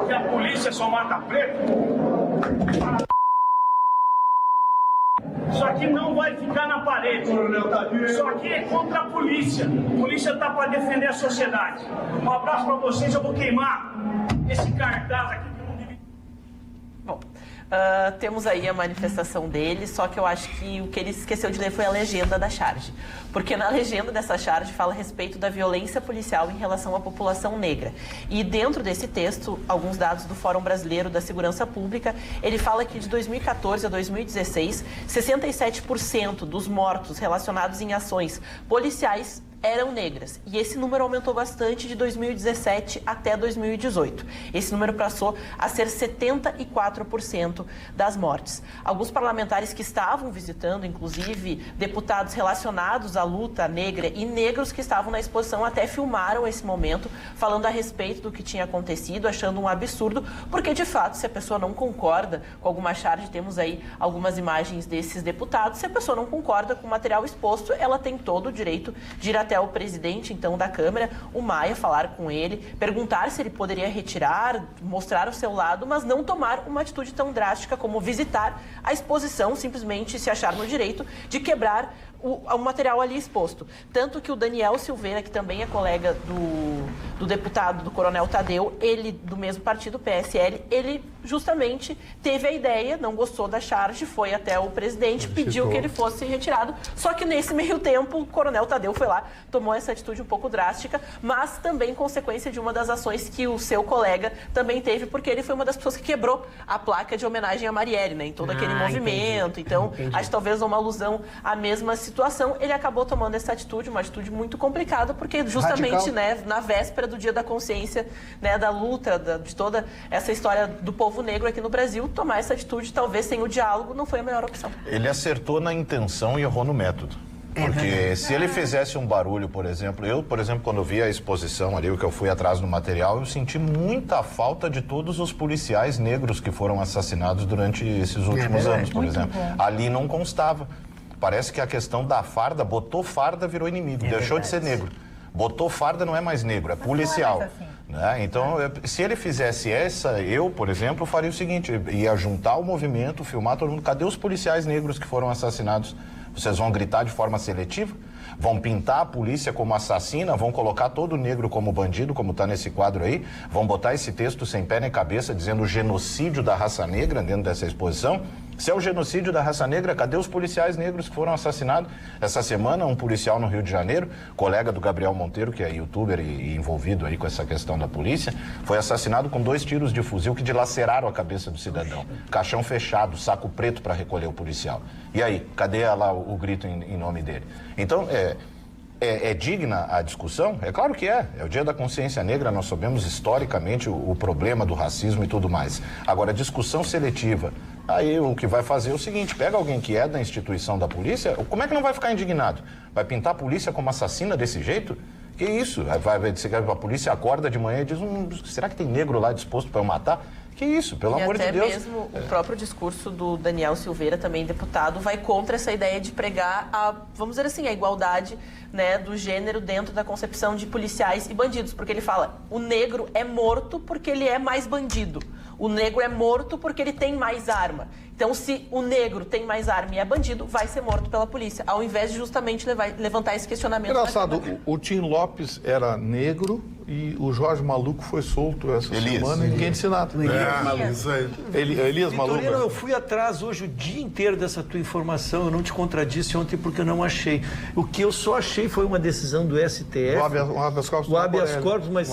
Que a polícia só mata preto? Isso aqui não vai ficar na parede. Isso aqui é contra a polícia. A polícia está para defender a sociedade. Um abraço para vocês. Eu vou queimar esse cartaz aqui. Bom, temos aí a manifestação dele, só que eu acho que o que ele esqueceu de ler foi a legenda da charge. Porque na legenda dessa charge fala a respeito da violência policial em relação à população negra. E dentro desse texto, alguns dados do Fórum Brasileiro da Segurança Pública, ele fala que de 2014 a 2016, 67% dos mortos relacionados em ações policiais eram negras. E esse número aumentou bastante de 2017 até 2018. Esse número passou a ser 74% das mortes. Alguns parlamentares que estavam visitando, inclusive deputados relacionados à luta negra e negros que estavam na exposição, até filmaram esse momento, falando a respeito do que tinha acontecido, achando um absurdo, porque de fato, se a pessoa não concorda com alguma charge, temos aí algumas imagens desses deputados, se a pessoa não concorda com o material exposto, ela tem todo o direito de ir até o presidente, então, da Câmara, o Maia, falar com ele, perguntar se ele poderia retirar, mostrar o seu lado, mas não tomar uma atitude tão drástica como visitar a exposição, simplesmente se achar no direito de quebrar o material ali exposto. Tanto que o Daniel Silveira, que também é colega do deputado, do Coronel Tadeu, ele, do mesmo partido, PSL, ele justamente teve a ideia, não gostou da charge, foi até o presidente, pediu que ele fosse retirado, só que nesse meio tempo o Coronel Tadeu foi lá, tomou essa atitude um pouco drástica, mas também consequência de uma das ações que o seu colega também teve, porque ele foi uma das pessoas que quebrou a placa de homenagem a Marielle, né, em todo aquele movimento. Então, acho que talvez uma alusão à mesma situação, ele acabou tomando essa atitude, uma atitude muito complicada, porque justamente, né, na véspera do Dia da Consciência, né, da luta, de toda essa história do povo negro aqui no Brasil, tomar essa atitude, talvez sem o diálogo, não foi a melhor opção. Ele acertou na intenção e errou no método. Porque se ele fizesse um barulho, por exemplo, quando eu vi a exposição ali, o que eu fui atrás do material, eu senti muita falta de todos os policiais negros que foram assassinados durante esses últimos anos, por exemplo. Ali não constava. Parece que a questão da farda, botou farda, virou inimigo, deixou de ser negro. Botou farda, não é mais negro, é policial. Né? Então, se ele fizesse essa, eu, por exemplo, faria o seguinte, ia juntar o movimento, filmar todo mundo. Cadê os policiais negros que foram assassinados? Vocês vão gritar de forma seletiva? Vão pintar a polícia como assassina? Vão colocar todo negro como bandido, como está nesse quadro aí? Vão botar esse texto sem pé nem cabeça dizendo o genocídio da raça negra dentro dessa exposição? Se é o genocídio da raça negra, cadê os policiais negros que foram assassinados? Essa semana, um policial no Rio de Janeiro, colega do Gabriel Monteiro, que é youtuber e envolvido aí com essa questão da polícia, foi assassinado com 2 tiros de fuzil que dilaceraram a cabeça do cidadão. Caixão fechado, saco preto para recolher o policial. E aí, cadê lá o grito em nome dele? Então, é digna a discussão? É claro que é. É o Dia da Consciência Negra, nós sabemos historicamente o problema do racismo e tudo mais. Agora, discussão seletiva. Aí o que vai fazer é o seguinte, pega alguém que é da instituição da polícia, como é que não vai ficar indignado? Vai pintar a polícia como assassina desse jeito? Que isso? A polícia acorda de manhã e diz, será que tem negro lá disposto para eu matar? Que isso, pelo amor de Deus. E até mesmo o próprio discurso do Daniel Silveira, também deputado, vai contra essa ideia de pregar vamos dizer assim, a igualdade, né, do gênero dentro da concepção de policiais e bandidos. Porque ele fala, o negro é morto porque ele é mais bandido. O negro é morto porque ele tem mais arma. Então, se o negro tem mais arma e é bandido, vai ser morto pela polícia, ao invés de justamente levantar esse questionamento. Engraçado, o Tim Lopes era negro e o Jorge Maluco foi solto essa semana e ninguém disse nada. Isso aí. Elias Maluco. Eu fui atrás hoje o dia inteiro dessa tua informação, eu não te contradisse ontem porque eu não achei. O que eu só achei foi uma decisão do STF. O habeas corpus. O habeas corpus, mas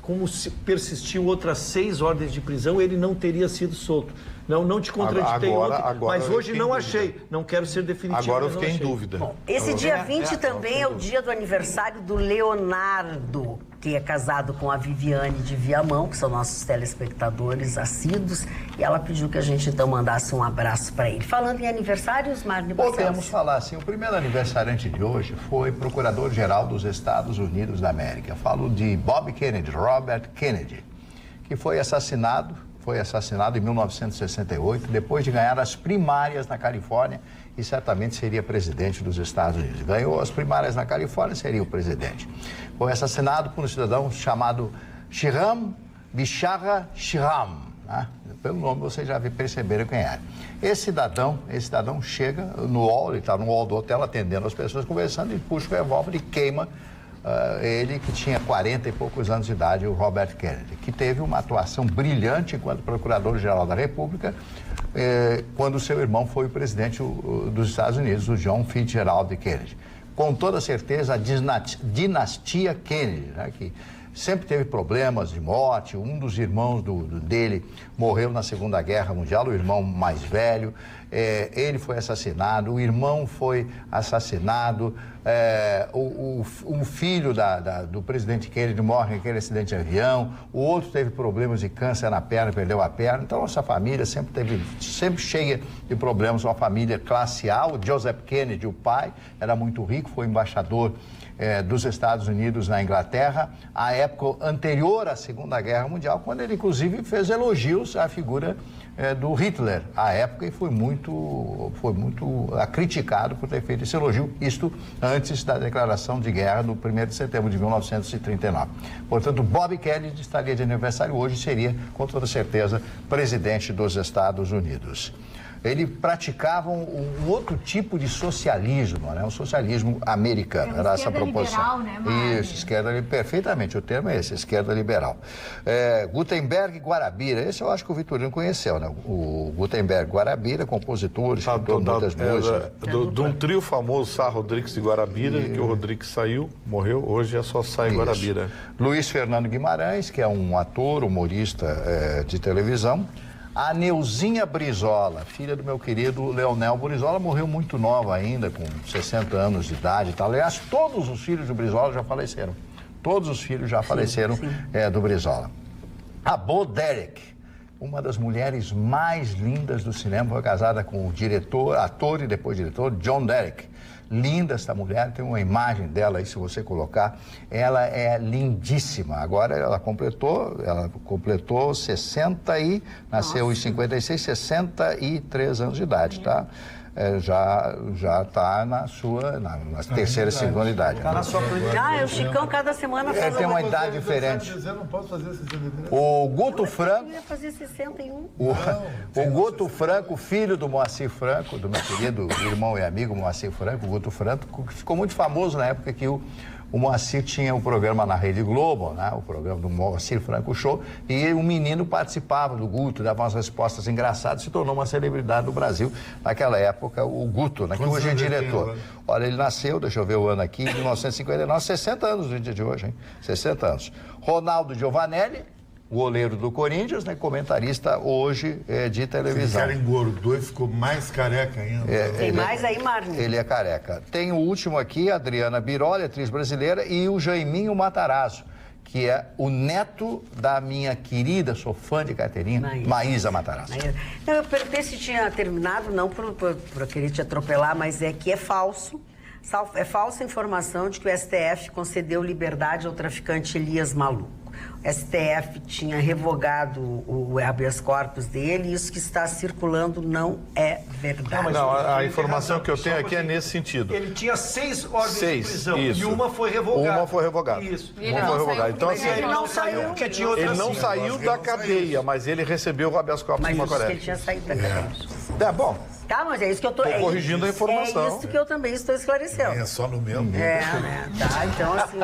como persistiu outras 6 ordens de prisão, ele não teria sido solto. Não te contraditei ontem, mas hoje não achei. Não quero ser definitivo. Agora eu fiquei em dúvida. Bom, esse dia 20 também é o dia do aniversário do Leonardo, que é casado com a Viviane de Viamão, que são nossos telespectadores assíduos, e ela pediu que a gente então mandasse um abraço para ele. Falando em aniversários, Marne Barcelos. Podemos falar assim, o primeiro aniversariante de hoje foi Procurador-Geral dos Estados Unidos da América. Falo de Bob Kennedy, Robert Kennedy, que foi assassinado em 1968, depois de ganhar as primárias na Califórnia e certamente seria presidente dos Estados Unidos. Ganhou as primárias na Califórnia, seria o presidente. Foi assassinado por um cidadão chamado Shihram Bishara Shihram. Né? Pelo nome vocês já perceberam quem é. Esse cidadão chega no hall, ele está no hall do hotel atendendo as pessoas, conversando, e puxa o revólver e queima ele, que tinha 40 e poucos anos de idade, o Robert Kennedy, que teve uma atuação brilhante enquanto Procurador-Geral da República, quando seu irmão foi o presidente dos Estados Unidos, o John Fitzgerald Kennedy. Com toda certeza, a dinastia Kennedy, né, que sempre teve problemas de morte. Um dos irmãos dele morreu na Segunda Guerra Mundial, o irmão mais velho. Ele foi assassinado, o irmão foi assassinado. O filho do presidente Kennedy morre naquele acidente de avião. O outro teve problemas de câncer na perna, perdeu a perna. Então, nossa família sempre cheia de problemas. Uma família classe A. O Joseph Kennedy, o pai, era muito rico, foi embaixador dos Estados Unidos na Inglaterra, à época anterior à Segunda Guerra Mundial, quando ele, inclusive, fez elogios à figura do Hitler, à época, e foi muito criticado por ter feito esse elogio, isto antes da declaração de guerra do 1º de setembro de 1939. Portanto, Bob Kennedy estaria de aniversário hoje e seria, com toda certeza, presidente dos Estados Unidos. Ele praticava um outro tipo de socialismo, né? Um socialismo americano, era essa a proposição. Liberal, né, isso, esquerda, perfeitamente, o termo é esse, esquerda liberal. Gutenberg Guarabira, esse eu acho que o Vitorino conheceu, né? O Gutenberg Guarabira, compositor, escritor de muitas músicas. De um trio famoso, Sá Rodrigues de Guarabira, que o Rodrigues saiu, morreu, hoje é só Sá e Guarabira. Luiz Fernando Guimarães, que é um ator, humorista de televisão. A Neuzinha Brizola, filha do meu querido Leonel Brizola, morreu muito nova ainda, com 60 anos de idade e tal. Aliás, todos os filhos do Brizola já faleceram. Todos os filhos já faleceram do Brizola. A Bo Derek, uma das mulheres mais lindas do cinema, foi casada com o ator e depois diretor, John Derek. Linda essa mulher, tem uma imagem dela aí, se você colocar, ela é lindíssima. Agora ela completou 60 e nasceu em 56, 63 anos de idade, tá? Já está na terceira, segunda idade. Está na sua o Chicão cada semana faz tem uma idade diferente. Eu não posso fazer 63. O Guto Franco... Eu ia fazer 61. O Guto Franco, filho do Moacir Franco, do meu querido irmão e amigo Moacir Franco, o Guto Franco, que ficou muito famoso na época que o Moacir tinha um programa na Rede Globo, né? O programa do Moacir Franco Show, e o menino participava do Guto, dava umas respostas engraçadas, se tornou uma celebridade do Brasil naquela época, o Guto, né? Que hoje é diretor. Olha, ele nasceu, deixa eu ver o ano aqui, em 1959, 60 anos no dia de hoje, hein? 60 anos. Ronaldo Giovanelli, goleiro do Corinthians, né? Comentarista hoje de televisão. Esse cara engordou e ficou mais careca ainda. Tem mais aí, Marlon? Ele é careca. Tem o último aqui, Adriana Biroli, atriz brasileira, e o Jaiminho Matarazzo, que é o neto da minha querida, sou fã de carteirinha, Maísa Matarazzo. Não, eu perguntei se tinha terminado, não por querer te atropelar, mas é que é falso. É falsa a informação de que o STF concedeu liberdade ao traficante Elias Maluco. O STF tinha revogado o habeas corpus dele e isso que está circulando não é verdade. Não, a informação que eu tenho aqui é nesse sentido. Ele tinha 6 ordens de prisão e uma foi revogada. Uma foi revogada. Isso. Uma foi revogada. Então, assim, ele não saiu. Ele não saiu da cadeia, mas ele recebeu o habeas corpus do Macoré. Mas ele tinha saído da cadeia. Bom. Tá, mas é isso que eu tô corrigindo a informação. É isso que eu também estou esclarecendo. É só no meu. Né? Tá, então assim,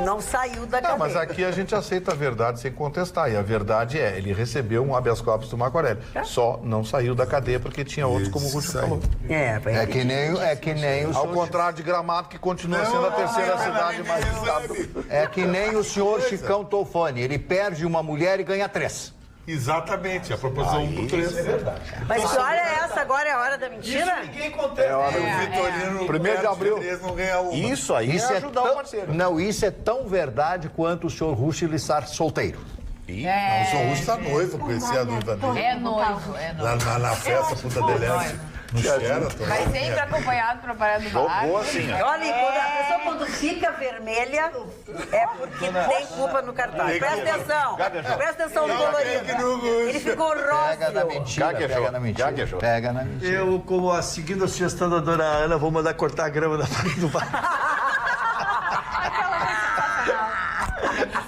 não saiu da cadeia. Mas aqui a gente aceita a verdade sem contestar. E a verdade é, ele recebeu um habeas corpus do Marco Aurélio. Só não saiu da cadeia porque tinha outros, como o Rússio falou. É que nem o Ao contrário de Gramado, que continua sendo a terceira cidade mais visitada. É que nem o senhor Chicão Tofani. Ele perde uma mulher e ganha 3. Exatamente, a proposição 1 por 3. É verdade. Mas que hora é essa? Agora é a hora da mentira? Isso ninguém contesta. É hora do Vitorino. 1º de abril. Não ganha uma. Isso aí isso é ajudar o parceiro. Não, isso é tão verdade quanto o senhor Russo estar solteiro. Não, o senhor Russo está noivo, conheci a noiva dele. É noivo. Na festa, Punta del Este. Vai sempre acompanhado para parar do bar. Boa sim. Olha, a pessoa quando fica vermelha é porque tem culpa no cartaz. Presta atenção. Presta atenção no colorido. Ele ficou rosa. Pega na mentira. Pega na mentira. Eu, como seguindo a sugestão da dona Ana, vou mandar cortar a grama da frente do bar.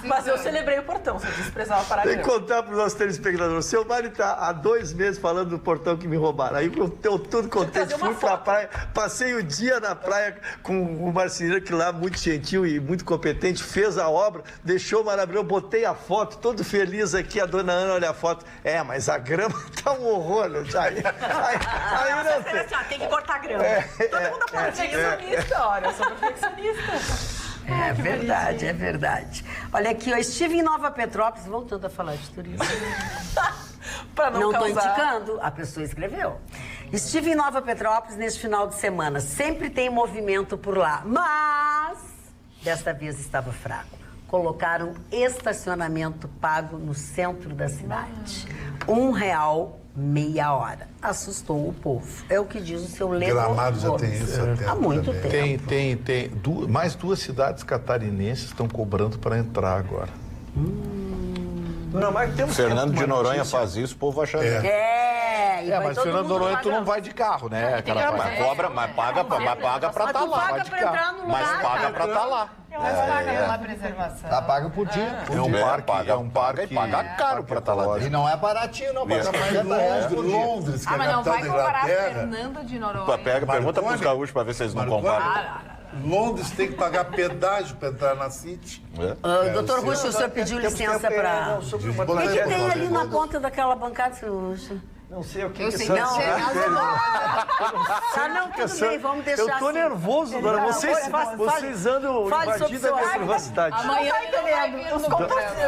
Mas Mas eu celebrei o portão, você desprezava para Tem que contar para os nossos telespectadores. O seu Mário está há 2 meses falando do portão que me roubaram. Aí eu tudo contente, fui para a praia, passei o dia na praia com o marceneiro que lá, muito gentil e muito competente, fez a obra, deixou maravilhoso, botei a foto, todo feliz aqui, a dona Ana olha a foto. Mas a grama tá um horror, né? Aí não sei. Tem que cortar a grama. Todo mundo é perfeccionista, olha, eu sou perfeccionista. É verdade, é verdade. Olha aqui, eu estive em Nova Petrópolis, voltando a falar de turismo. Para não estou causar... indicando, a pessoa escreveu. Estive em Nova Petrópolis neste final de semana. Sempre tem movimento por lá, mas desta vez estava fraco. Colocaram estacionamento pago no centro da cidade. R$1 meia hora. Assustou o povo. É o que diz o seu Leandro. Gramado já tem isso há muito tempo. Tem mais 2 cidades catarinenses estão cobrando para entrar agora. Dona Marta, temos Fernando de Noronha faz isso, o povo acha. Mas Fernando de Noronha tu não vai de carro, né? Mas cobra, mas paga para estar lá. Paga para entrar no lugar. Mas paga para estar lá. Mas paga pela preservação. Tá pago por dia. É um parque e paga caro para estar lá. E não é baratinho, não. Paga R$50 por dia. Londres, que é a Mas não capital vai da comparar Inglaterra. Fernando de Noronha. Pergunta para os gaúchos para ver se eles não comparam. Londres tem que pagar pedágio para entrar na City. Doutor Ruxo, o senhor pediu licença para... O que tem ali na ponta daquela bancada, senhor Ruxo? Não sei o que Não, tudo bem, vamos deixar. Eu tô nervoso, dona. Vocês andam invadindo a minha privacidade. Amanhã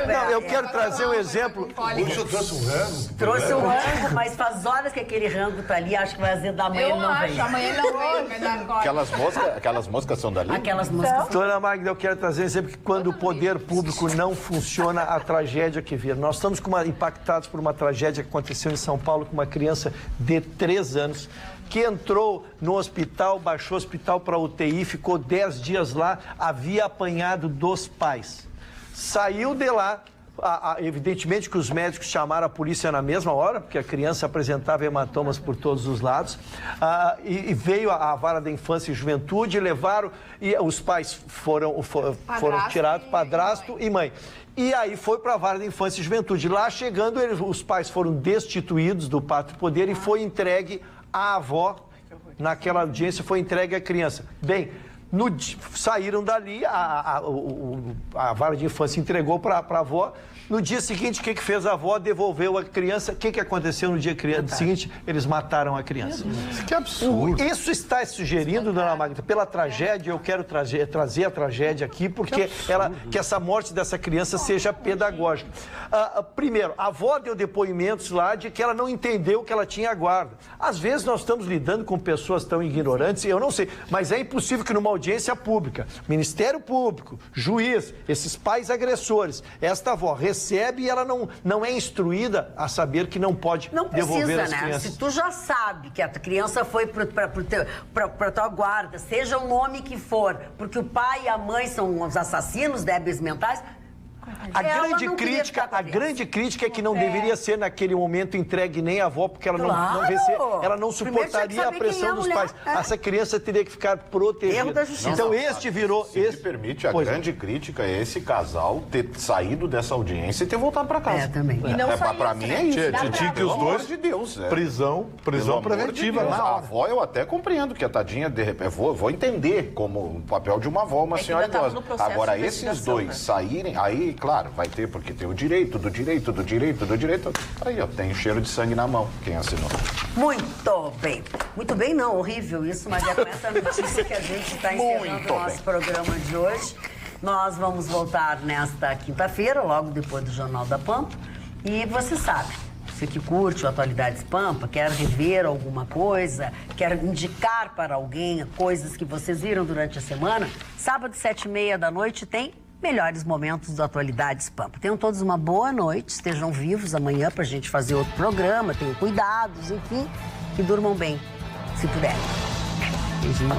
Não, eu quero trazer um exemplo. Hoje eu trouxe um rango. Trouxe um rango, mas faz horas que aquele rango tá ali, acho que vai azedar amanhã, ele não vem. Amanhã ele não vem, vai dar agora. Aquelas moscas são dali? Aquelas moscas. Dona Magda, eu quero trazer um exemplo que quando o poder público não funciona, a tragédia que vira. Nós estamos impactados por uma tragédia que aconteceu em São Paulo com uma criança de 3 anos que entrou no hospital, baixou o hospital para UTI, ficou 10 dias lá, havia apanhado dos pais. Saiu de lá, evidentemente que os médicos chamaram a polícia na mesma hora, porque a criança apresentava hematomas por todos os lados, e veio a vara da infância e juventude, levaram, e os pais foram tirados, padrasto e mãe. E aí foi para a vara da infância e juventude. Lá chegando, os pais foram destituídos do pátrio poder e foi entregue à avó. Naquela audiência foi entregue à criança. Bem, saíram dali, a vara de infância entregou para a avó. No dia seguinte, o que fez a avó? Devolveu a criança. O que aconteceu no dia seguinte? Eles mataram a criança. Que absurdo. Isso está sugerindo, dona Magda, pela tragédia, eu quero trazer a tragédia aqui, porque que essa morte dessa criança seja pedagógica. Primeiro, a avó deu depoimentos lá de que ela não entendeu que ela tinha guarda. Às vezes nós estamos lidando com pessoas tão ignorantes, eu não sei, mas é impossível que numa audiência pública, Ministério Público, juiz, esses pais agressores, esta avó recebe e ela não é instruída a saber que não pode devolver as crianças. Se tu já sabe que a criança foi para tua guarda, seja o nome que for, porque o pai e a mãe são os assassinos débeis mentais... A grande crítica é que não deveria ser naquele momento entregue nem a avó, porque ela ela não suportaria a pressão dos pais. Essa criança teria que ficar protegida. Erro da justiça. Então este virou... Se me permite, a grande crítica é esse casal ter saído dessa audiência e ter voltado para casa. Também. E não só para mim é isso. Tinha que os dois, de Deus, prisão preventiva. A avó eu até compreendo que a tadinha, de repente, vou entender como o papel de uma avó, uma senhora idosa. Agora, esses dois saírem, aí, claro, vai ter, porque tem o direito. Aí, ó, tem cheiro de sangue na mão, quem assinou. Muito bem. Muito bem não, horrível isso, mas é com essa notícia que a gente está encerrando o nosso programa de hoje. Nós vamos voltar nesta quinta-feira, logo depois do Jornal da Pampa. E você sabe, você que curte o Atualidades Pampa, quer rever alguma coisa, quer indicar para alguém coisas que vocês viram durante a semana, sábado, 19h30 tem melhores momentos do Atualidades Pampa. Tenham todos uma boa noite, estejam vivos amanhã para a gente fazer outro programa, tenham cuidados, enfim, e durmam bem, se puderem. Beijinho.